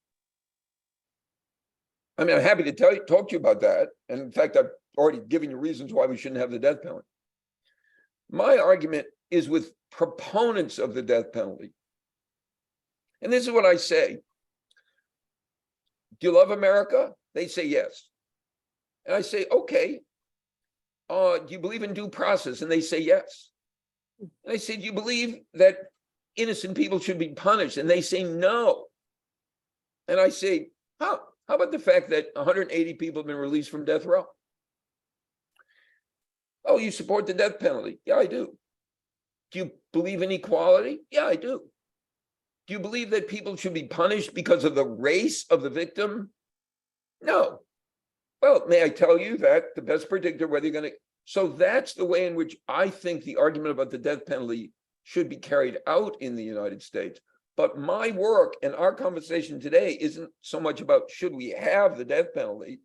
I mean, I'm happy to talk to you about that. And in fact, I've already given you reasons why we shouldn't have the death penalty. My argument is with proponents of the death penalty. And this is what I say. Do you love America? They say yes. And I say, okay. Do you believe in due process? And they say yes. And I say, do you believe that innocent people should be punished? And they say no. And I say, how about the fact that 180 people have been released from death row? Oh, you support the death penalty? Yeah, I do. Do you believe in equality? Yeah, I do. Do you believe that people should be punished because of the race of the victim? No. Well, may I tell you that the best predictor whether you're going to... So that's the way in which I think the argument about the death penalty should be carried out in the United States. But my work and our conversation today isn't so much about should we have the death penalty.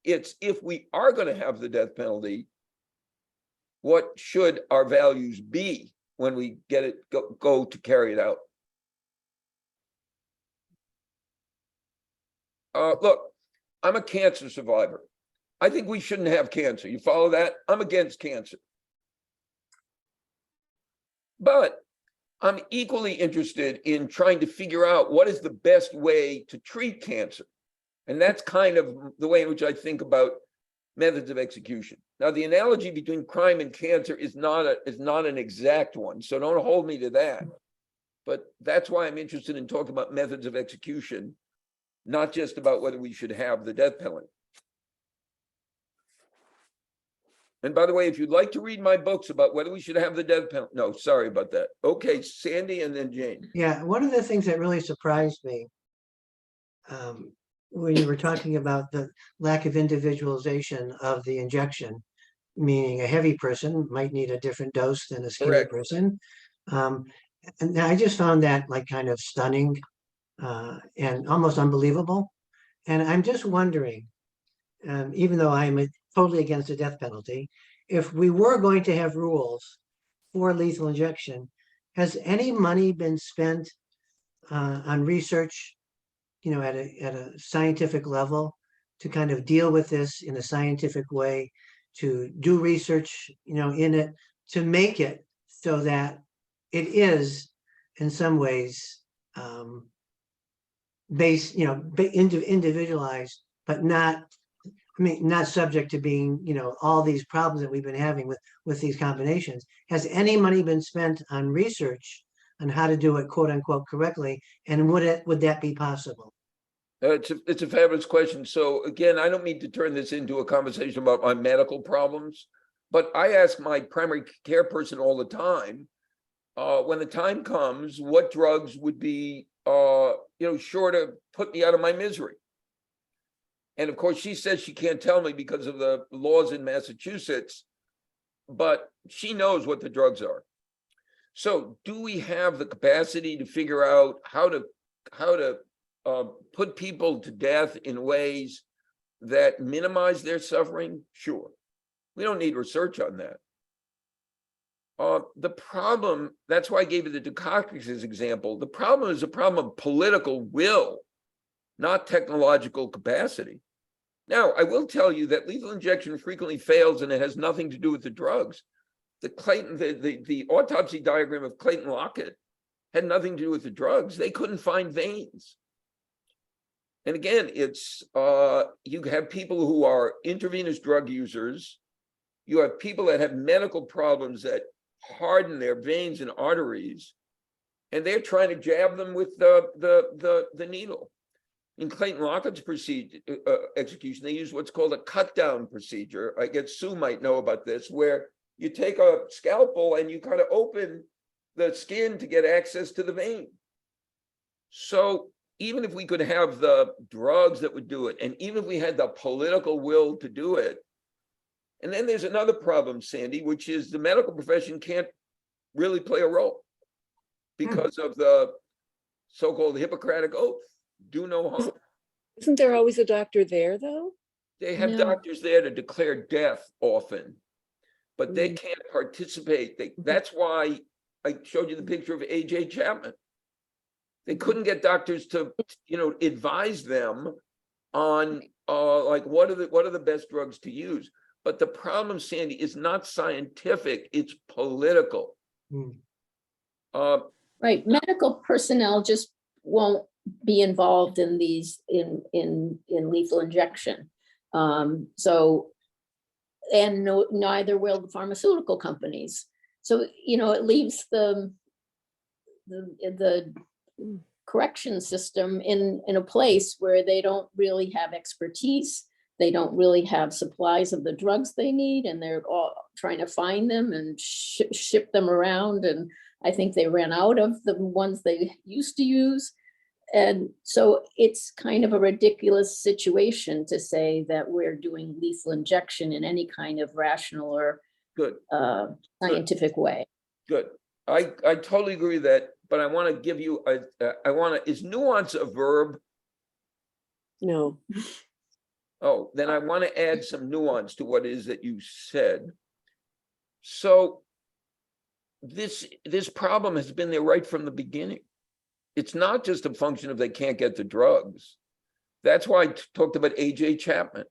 It's if we are going to have the death penalty, what should our values be when we get it go to carry it out? Look, I'm a cancer survivor. I think we shouldn't have cancer. You follow that? I'm against cancer. But I'm equally interested in trying to figure out what is the best way to treat cancer. And that's kind of the way in which I think about methods of execution. Now, the analogy between crime and cancer is not an exact one, so don't hold me to that. But that's why I'm interested in talking about methods of execution, not just about whether we should have the death penalty. And by the way, if you'd like to read my books about whether we should have the death penalty, no, sorry about that. Okay, Sandy and then Jane. Yeah, one of the things that really surprised me when you were talking about the lack of individualization of the injection, meaning a heavy person might need a different dose than a skinny Correct. person. And I just found that like kind of stunning and almost unbelievable. And I'm just wondering, even though I'm totally against the death penalty, if we were going to have rules for lethal injection, has any money been spent on research, at a scientific level to kind of deal with this in a scientific way, to do research, in it, to make it so that it is in some ways based, individualized, but not subject to being, all these problems that we've been having with these combinations. Has any money been spent on research on how to do it, quote unquote, correctly? And would that be possible? It's a fabulous question. So again, I don't mean to turn this into a conversation about my medical problems, but I ask my primary care person all the time, when the time comes, what drugs would be, sure to put me out of my misery. And of course, she says she can't tell me because of the laws in Massachusetts, but she knows what the drugs are. So do we have the capacity to figure out how to put people to death in ways that minimize their suffering? Sure. We don't need research on that. The problem, that's why I gave you the Dukakis example. The problem is a problem of political will, not technological capacity. Now, I will tell you that lethal injection frequently fails, and it has nothing to do with the drugs. The autopsy diagram of Clayton Lockett had nothing to do with the drugs. They couldn't find veins. And again, it's you have people who are intravenous drug users. You have people that have medical problems that harden their veins and arteries, and they're trying to jab them with the needle. In Clayton Lockett's execution, they use what's called a cut down procedure. I guess Sue might know about this, where you take a scalpel and you kind of open the skin to get access to the vein. So even if we could have the drugs that would do it, and even if we had the political will to do it, and then there's another problem, Sandy, which is the medical profession can't really play a role because of the so-called Hippocratic Oath, do no harm. Isn't there always a doctor there, though? They have No. doctors there to declare death often, but they can't participate. That's why I showed you the picture of A.J. Chapman. They couldn't get doctors to, advise them on like what are the best drugs to use. But the problem, Sandy, is not scientific; it's political. Right, medical personnel just won't be involved in these in lethal injection. So, and neither will the pharmaceutical companies. So, it leaves the correction system in a place where they don't really have expertise. They don't really have supplies of the drugs they need, and they're all trying to find them and ship them around. And I think they ran out of the ones they used to use. And so it's kind of a ridiculous situation to say that we're doing lethal injection in any kind of rational or Good. Scientific way. Good. I totally agree with that, but I want to give you is nuance a verb? No. Oh, then I want to add some nuance to what it is that you said. So this problem has been there right from the beginning. It's not just a function of they can't get the drugs. That's why I talked about A.J. Chapman.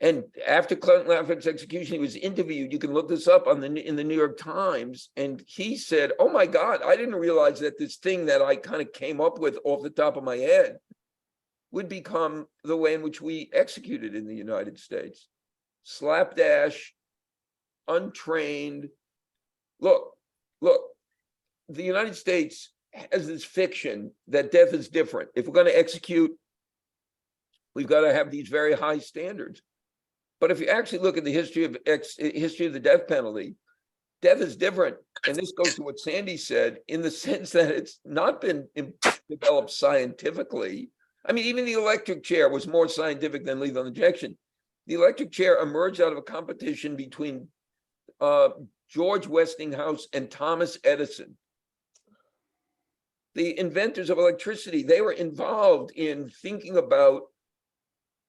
And after Clayton Lafferty's execution, he was interviewed. You can look this up in the New York Times. And he said, oh my God, I didn't realize that this thing that I kind of came up with off the top of my head would become the way in which we executed in the United States. slapdash, untrained. Look, the United States has this fiction that death is different. If we're going to execute, we've got to have these very high standards. But if you actually look at the history of the death penalty, death is different. And this goes to what Sandy said, in the sense that it's not been developed scientifically. I mean, even the electric chair was more scientific than lethal injection. The electric chair emerged out of a competition between George Westinghouse and Thomas Edison. The inventors of electricity, they were involved in thinking about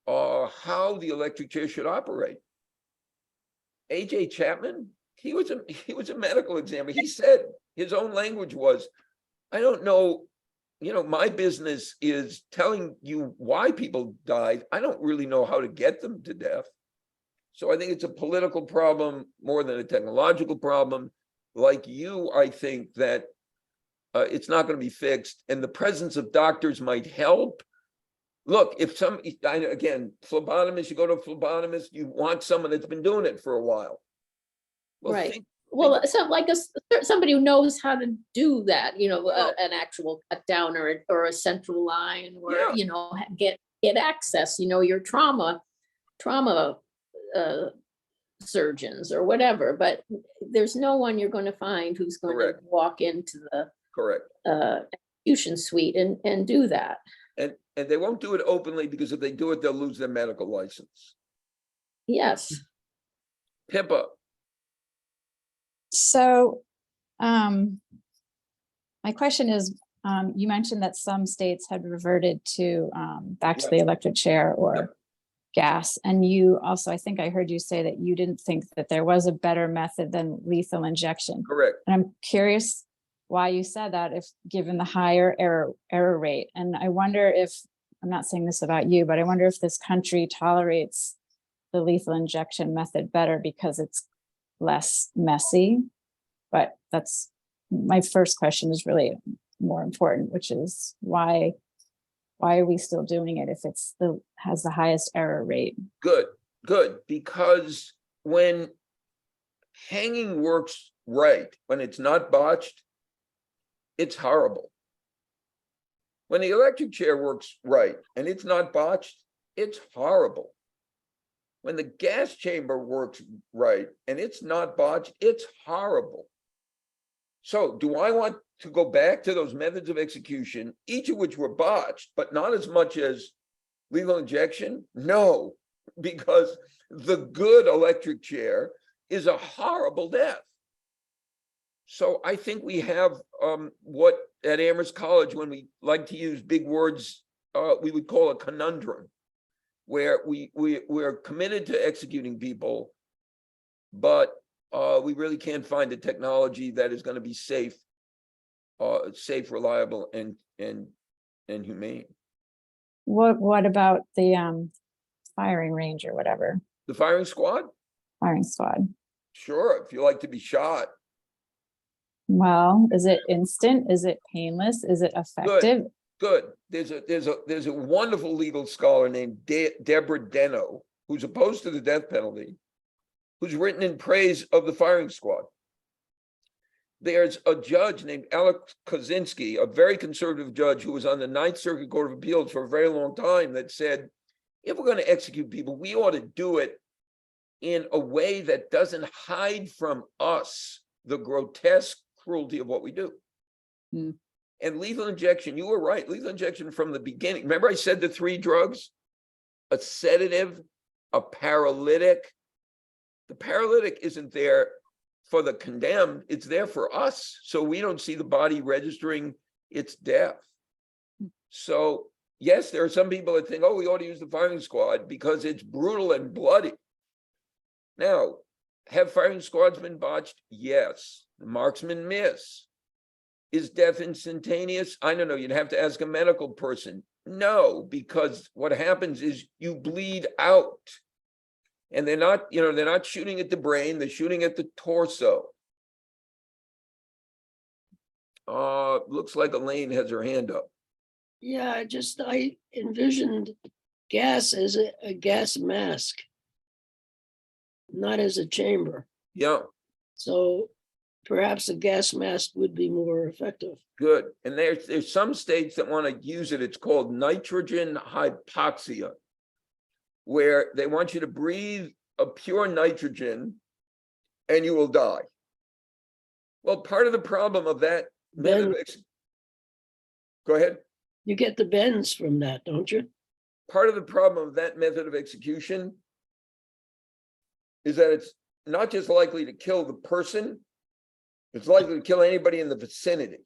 how the electric chair should operate. A.J. Chapman, he was a medical examiner. He said, his own language was, I don't know, my business is telling you why people died. I don't really know how to get them to death. So I think it's a political problem more than a technological problem. Like you, I think that it's not going to be fixed, and the presence of doctors might help. Look, again, phlebotomist, you go to a phlebotomist, you want someone that's been doing it for a while. Well, Right. Well, so like somebody who knows how to do that, an actual cut down or a central line, or, Yeah. Get access, your trauma surgeons or whatever, but there's no one you're going to find who's going Correct. to walk into the Correct. execution suite and do that. And they won't do it openly, because if they do it, they'll lose their medical license. Yes. Pippa. So, my question is, you mentioned that some states had reverted to back to the electric chair or gas. And you also, I think I heard you say that you didn't think that there was a better method than lethal injection. Correct. And I'm curious why you said that, if given the higher error rate. And I wonder if, I'm not saying this about you, but I wonder if this country tolerates the lethal injection method better because it's less messy. But that's my first question, is really more important, which is why are we still doing it if it's has the highest error rate? Good. Because when hanging works right, when it's not botched, it's horrible. When the electric chair works right and it's not botched, it's horrible. When the gas chamber works right and it's not botched, it's horrible. So do I want to go back to those methods of execution, each of which were botched, but not as much as lethal injection? No, because the good electric chair is a horrible death. So I think we have what at Amherst College, when we like to use big words, we would call a conundrum, where we're committed to executing people, but we really can't find a technology that is going to be safe, reliable, and humane. What about the firing range or whatever? The firing squad? Firing squad. Sure, if you like to be shot. Well, is it instant? Is it painless? Is it effective? Good. There's a wonderful legal scholar named Deborah Deno, who's opposed to the death penalty, who's written in praise of the firing squad. There's a judge named Alex Kozinski, a very conservative judge who was on the Ninth Circuit Court of Appeals for a very long time, that said, if we're going to execute people, we ought to do it in a way that doesn't hide from us the grotesque cruelty of what we do. And lethal injection, you were right, lethal injection from the beginning. Remember I said the 3 drugs? A sedative, a paralytic. The paralytic isn't there for the condemned, it's there for us, so we don't see the body registering its death. So yes, there are some people that think, oh, we ought to use the firing squad because it's brutal and bloody. Now, have firing squads been botched? Yes. The marksman miss. Is death instantaneous? I don't know. You'd have to ask a medical person. No, because what happens is you bleed out. And they're not shooting at the brain, they're shooting at the torso. Looks like Elaine has her hand up. Yeah, I envisioned gas as a gas mask. not as a chamber. Yeah, So perhaps a gas mask would be more effective. good. And there's some states that want to use it. It's called nitrogen hypoxia, where they want you to breathe a pure nitrogen and you will die. Well, part of the problem of that method of go ahead. You get the bends from that, don't you? Part of the problem of that method of execution is that it's not just likely to kill the person, it's likely to kill anybody in the vicinity.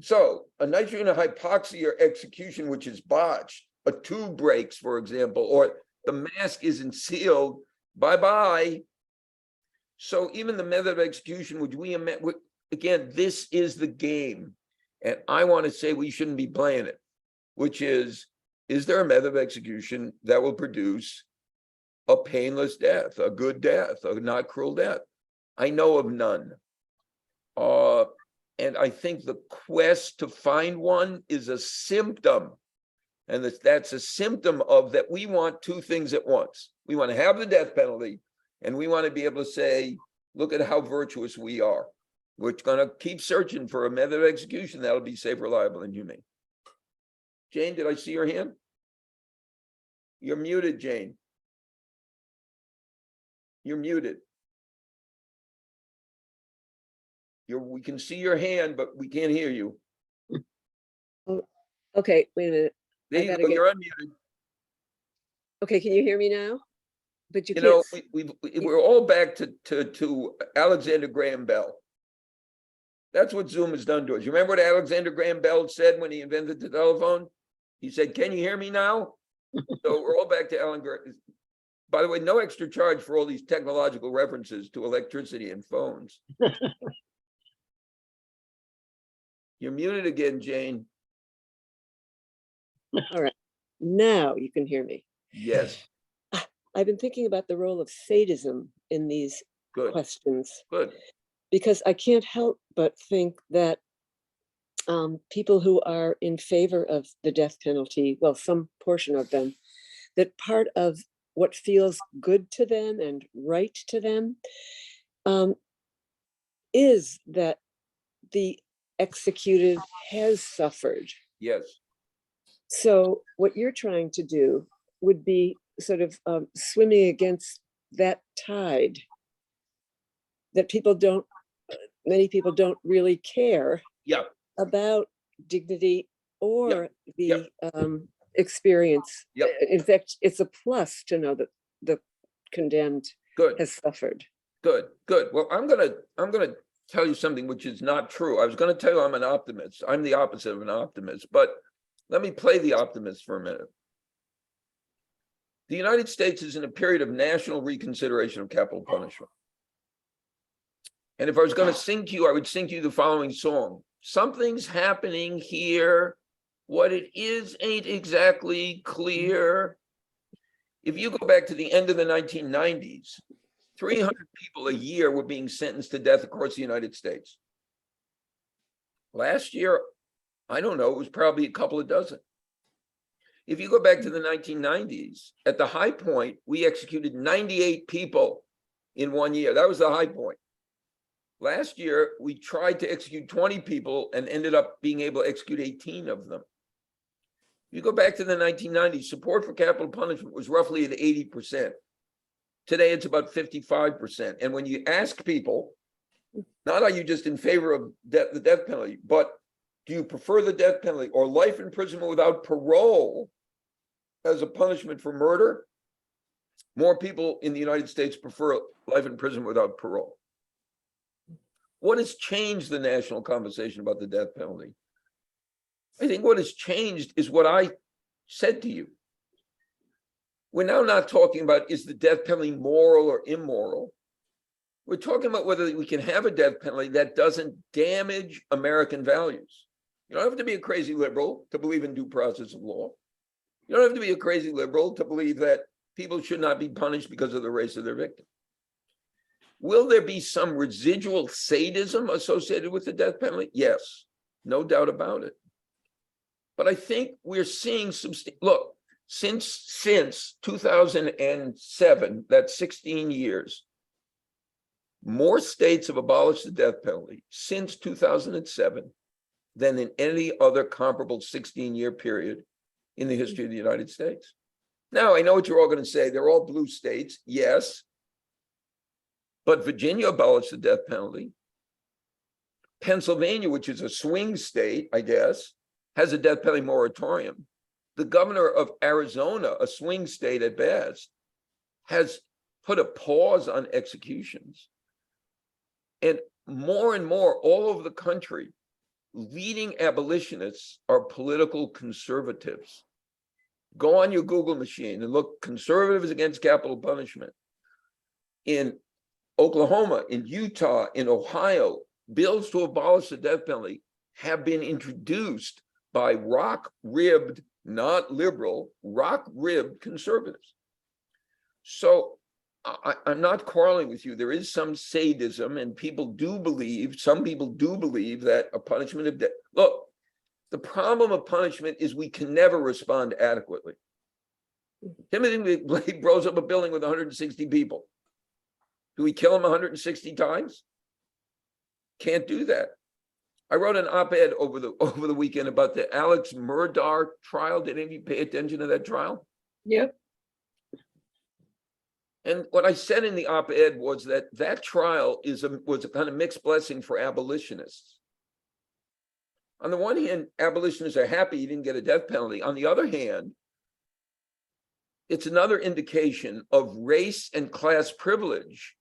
So a nitrogen hypoxia execution, which is botched, a tube breaks, for example, or the mask isn't sealed, bye-bye. So even the method of execution, which again, this is the game. And I want to say we shouldn't be playing it, which is there a method of execution that will produce a painless death, a good death, a not cruel death? I know of none. And I think the quest to find one is a symptom. And that's a symptom of that we want two things at once. We want to have the death penalty, and we want to be able to say, look at how virtuous we are. We're going to keep searching for a method of execution that'll be safe, reliable, and humane. Jane, did I see your hand? You're muted, Jane. You're muted. We can see your hand, but we can't hear you. Okay, wait a minute. There you go, you're unmuted. Okay, can you hear me now? But you You can't. know, we're all back to Alexander Graham Bell. That's what Zoom has done to us. You remember what Alexander Graham Bell said when he invented the telephone? He said, "Can you hear me now?" So we're all back to Alan Graham. By the way, no extra charge for all these technological references to electricity and phones. You're muted again, Jane. All right, now you can hear me. Yes, I've been thinking about the role of sadism in these good, questions, good. because I can't help but think that people who are in favor of the death penalty, well, some portion of them, that part of what feels good to them and right to them is that the executed has suffered. Yes, So what you're trying to do would be sort of swimming against that tide that many people don't really care yeah, about dignity or Yep. the experience. Yep. In fact, it's a plus to know that the condemned good. has suffered. Good, good. Well, I'm gonna tell you something which is not true. I was gonna tell you I'm an optimist. I'm the opposite of an optimist, but let me play the optimist for a minute. The United States is in a period of national reconsideration of capital punishment. And if I was gonna sing to you, I would sing to you the following song. Something's happening here. What it is ain't exactly clear. If you go back to the end of the 1990s, 300 people a year were being sentenced to death across the United States. Last year, I don't know, it was probably a couple of dozen. If you go back to the 1990s, at the high point, we executed 98 people in 1 year. That was the high point. Last year, we tried to execute 20 people and ended up being able to execute 18 of them. If you go back to the 1990s, support for capital punishment was roughly at 80%. Today, it's about 55%. And when you ask people, not are you just in favor of the death penalty, but do you prefer the death penalty or life imprisonment without parole as a punishment for murder? More people in the United States prefer life imprisonment without parole. What has changed the national conversation about the death penalty? I think what has changed is what I said to you. We're now not talking about, is the death penalty moral or immoral? We're talking about whether we can have a death penalty that doesn't damage American values. You don't have to be a crazy liberal to believe in due process of law. You don't have to be a crazy liberal to believe that people should not be punished because of the race of their victim. Will there be some residual sadism associated with the death penalty? Yes, no doubt about it. But I think we're seeing some, look, Since 2007, that's 16 years, more states have abolished the death penalty since 2007 than in any other comparable 16-year period in the history of the United States. Now, I know what you're all going to say. They're all blue states. Yes. But Virginia abolished the death penalty. Pennsylvania, which is a swing state, I guess, has a death penalty moratorium. The governor of Arizona, a swing state at best, has put a pause on executions. And more all over the country, leading abolitionists are political conservatives. Go on your Google machine and look conservatives against capital punishment. In Oklahoma, in Utah, in Ohio, bills to abolish the death penalty have been introduced by rock-ribbed, not liberal, rock-ribbed conservatives. So I'm not quarreling with you. There is some sadism, and some people do believe that a punishment of death. Look, the problem of punishment is we can never respond adequately. Timothy Blake blows up a building with 160 people. Do we kill him 160 times? Can't do that. I wrote an op-ed over the weekend about the Alex Murdaugh trial. Did any of you pay attention to that trial? Yep. And what I said in the op-ed was that trial was a kind of mixed blessing for abolitionists. On the one hand, abolitionists are happy you didn't get a death penalty. On the other hand, it's another indication of race and class privilege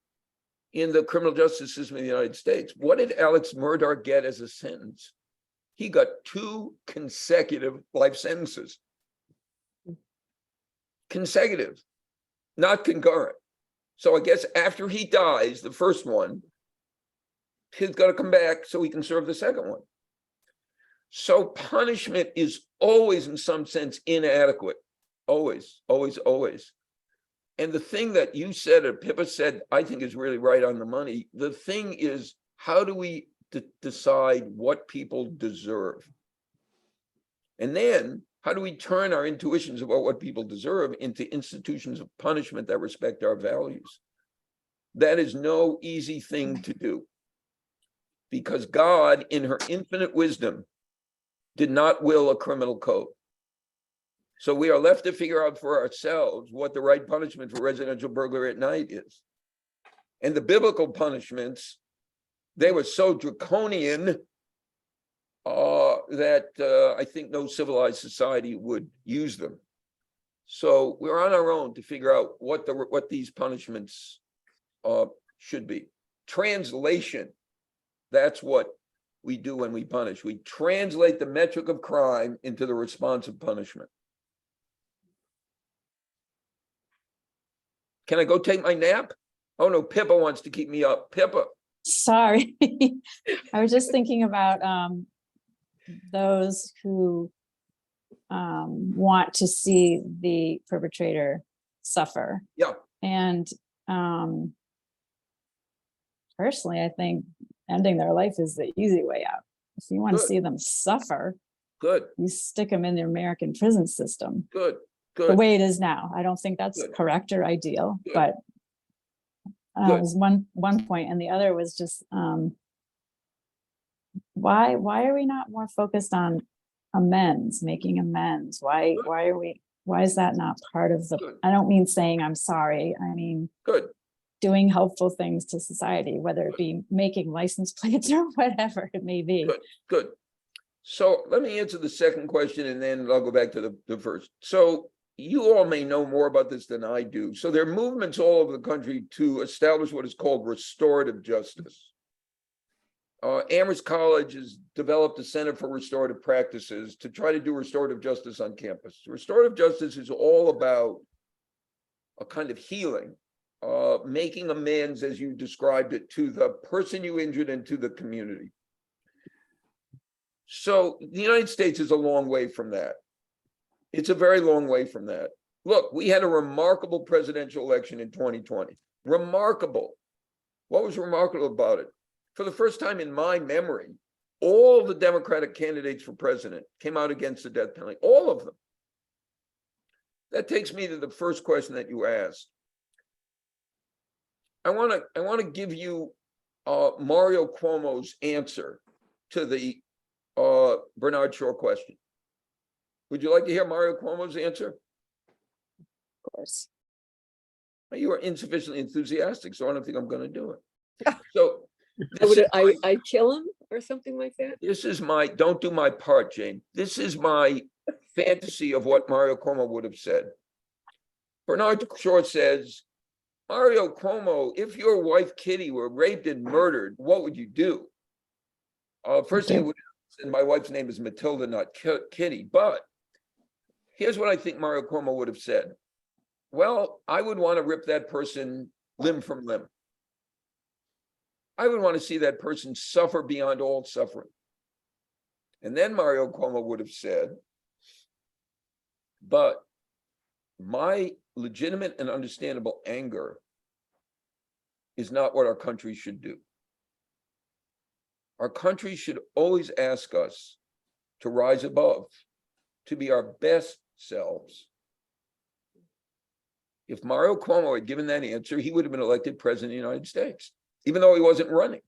in the criminal justice system of the United States. What did Alex Murdaugh get as a sentence? He got 2 consecutive life sentences. Consecutive, not concurrent. So I guess after he dies, the first one, he's got to come back so he can serve the second one. So punishment is always, in some sense, inadequate. Always, always, always. And the thing that you said, or Pippa said, I think is really right on the money. The thing is, how do we decide what people deserve? And then, how do we turn our intuitions about what people deserve into institutions of punishment that respect our values? That is no easy thing to do, because God, in her infinite wisdom, did not will a criminal code. So we are left to figure out for ourselves what the right punishment for residential burglary at night is. And the biblical punishments, they were so draconian that I think no civilized society would use them. So we're on our own to figure out what these punishments should be. Translation, that's what we do when we punish. We translate the metric of crime into the response of punishment. Can I go take my nap? Oh no, Pippa wants to keep me up. Pippa. Sorry. I was just thinking about those who want to see the perpetrator suffer. Yeah. And personally, I think ending their life is the easy way out. If you want to see them suffer, good, you stick them in the American prison system. Good. The way it is now. I don't think that's correct or ideal, but was one point, and the other was just why are we not more focused on amends, making amends? Why is that not part of the? I don't mean saying I'm sorry. I mean doing helpful things to society, whether it be making license plates or whatever it may be. Good. So let me answer the second question, and then I'll go back to the first. So you all may know more about this than I do. So there are movements all over the country to establish what is called restorative justice. Amherst College has developed a Center for Restorative Practices to try to do restorative justice on campus. Restorative justice is all about a kind of healing, making amends, as you described it, to the person you injured and to the community. So the United States is a long way from that. It's a very long way from that. Look, we had a remarkable presidential election in 2020. Remarkable. What was remarkable about it? For the first time in my memory, all the Democratic candidates for president came out against the death penalty, all of them. that takes me to the first question that you asked. I want to give you Mario Cuomo's answer to the Bernard Shaw question. Would you like to hear Mario Cuomo's answer? Of course. You are insufficiently enthusiastic, so I don't think I'm going to do it. So I'd kill him or something like that. this is my, don't do my part, Jane. This is my fantasy of what Mario Cuomo would have said. Bernard Shaw says, Mario Cuomo, if your wife Kitty were raped and murdered, what would you do? First thing, and my wife's name is Matilda, not Kitty. But here's what I think Mario Cuomo would have said. Well, I would want to rip that person limb from limb. I would want to see that person suffer beyond all suffering. And then Mario Cuomo would have said, but my legitimate and understandable anger is not what our country should do. Our country should always ask us to rise above, to be our best selves. If Mario Cuomo had given that answer, he would have been elected president of the United States, even though he wasn't running.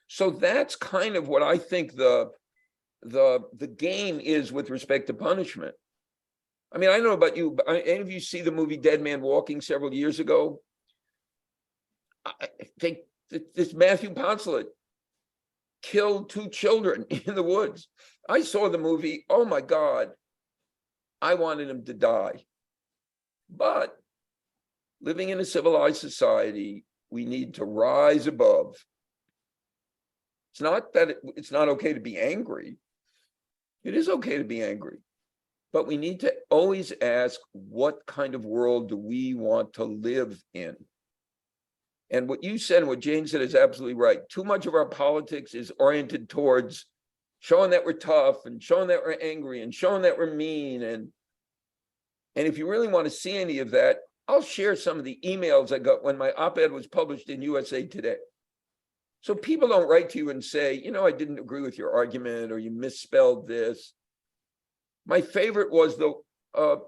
So that's kind of what I think the game is with respect to punishment. I mean, I don't know about you, but any of you see the movie Dead Man Walking several years ago? I think this Matthew Poncelet killed 2 children in the woods. I saw the movie. Oh my God, I wanted him to die. But living in a civilized society, we need to rise above. It's not that it's not okay to be angry. It is okay to be angry. But we need to always ask, what kind of world do we want to live in? And what you said and what Jane said is absolutely right. Too much of our politics is oriented towards showing that we're tough and showing that we're angry and showing that we're mean. And if you really want to see any of that, I'll share some of the emails I got when my op-ed was published in USA Today. So people don't write to you and say, you know, I didn't agree with your argument or you misspelled this. My favorite was the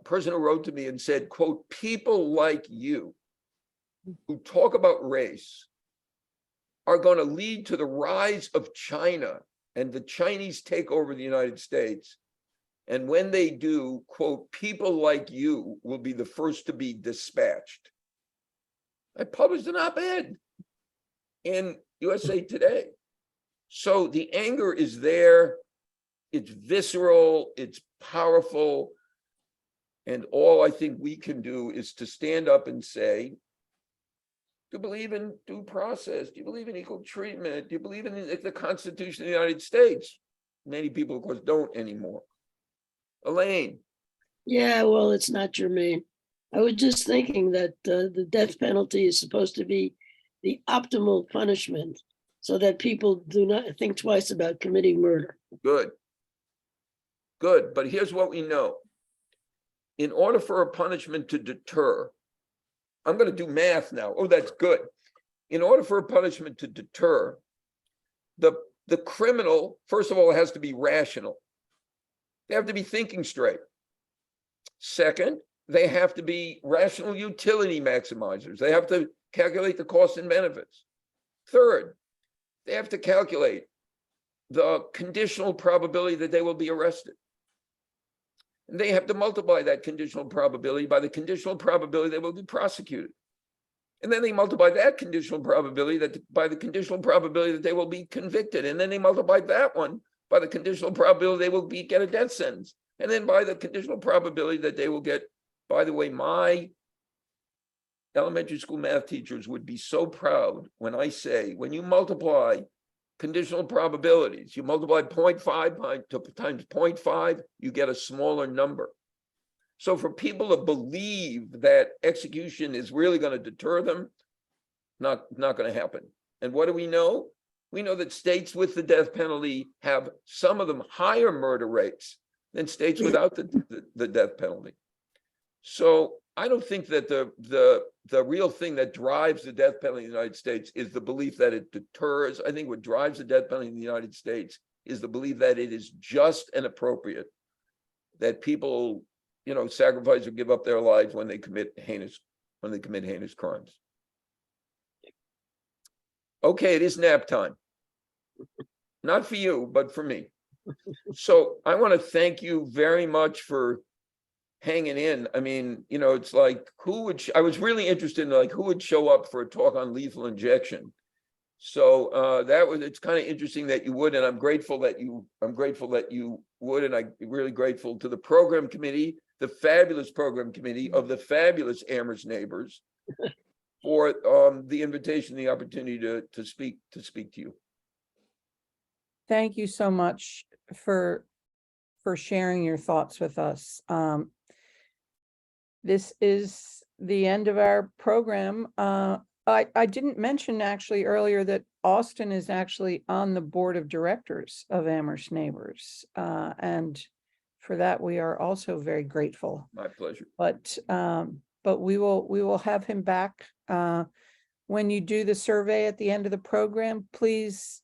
person who wrote to me and said, quote, people like you who talk about race are going to lead to the rise of China and the Chinese take over the United States. And when they do, quote, people like you will be the first to be dispatched. I published an op-ed in USA Today. So the anger is there. It's visceral, it's powerful. And all I think we can do is to stand up and say, do you believe in due process? Do you believe in equal treatment? Do you believe in the Constitution of the United States? Many people, of course, don't anymore. Elaine. Yeah, well, it's not germane. I was just thinking that the death penalty is supposed to be the optimal punishment so that people do not think twice about committing murder. Good. Good. But here's what we know. In order for a punishment to deter, I'm going to do math now. Oh, that's good. In order for a punishment to deter, the criminal, first of all, has to be rational. They have to be thinking straight. Second, they have to be rational utility maximizers. They have to calculate the costs and benefits. Third, they have to calculate the conditional probability that they will be arrested. And they have to multiply that conditional probability by the conditional probability they will be prosecuted. And then they multiply that conditional probability by the conditional probability that they will be convicted. And then they multiply that one by the conditional probability they will get a death sentence. And then by the conditional probability that they will get, by the way, my elementary school math teachers would be so proud when I say, when you multiply conditional probabilities, you multiply 0.5 times 0.5, you get a smaller number. So for people to believe that execution is really going to deter them, not going to happen. And what do we know? We know that states with the death penalty have, some of them, higher murder rates than states without the death penalty. So I don't think that the real thing that drives the death penalty in the United States is the belief that it deters. I think what drives the death penalty in the United States is the belief that it is just and appropriate, that people you know, sacrifice or give up their lives when they commit heinous crimes. Okay, it is nap time. Not for you, but for me. So I want to thank you very much for hanging in. I mean, you know, it's like I was really interested in like who would show up for a talk on lethal injection. So it's kind of interesting that you would, and I'm grateful that you would, and I'm really grateful to the program committee, the fabulous program committee of the fabulous Amherst Neighbors for the invitation, the opportunity to speak to you. Thank you so much for sharing your thoughts with us. This is the end of our program. I didn't mention actually earlier that Austin is actually on the board of directors of Amherst Neighbors. And for that, we are also very grateful. My pleasure. But we will have him back. When you do the survey at the end of the program, please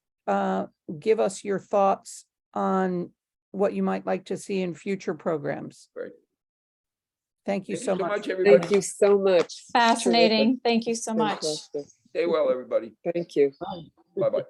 give us your thoughts on what you might like to see in future programs. Great. Thank you so much. everybody. Thank you so much. Fascinating. Thank you so much. Fantastic. Stay well, everybody. Thank you. Bye-bye.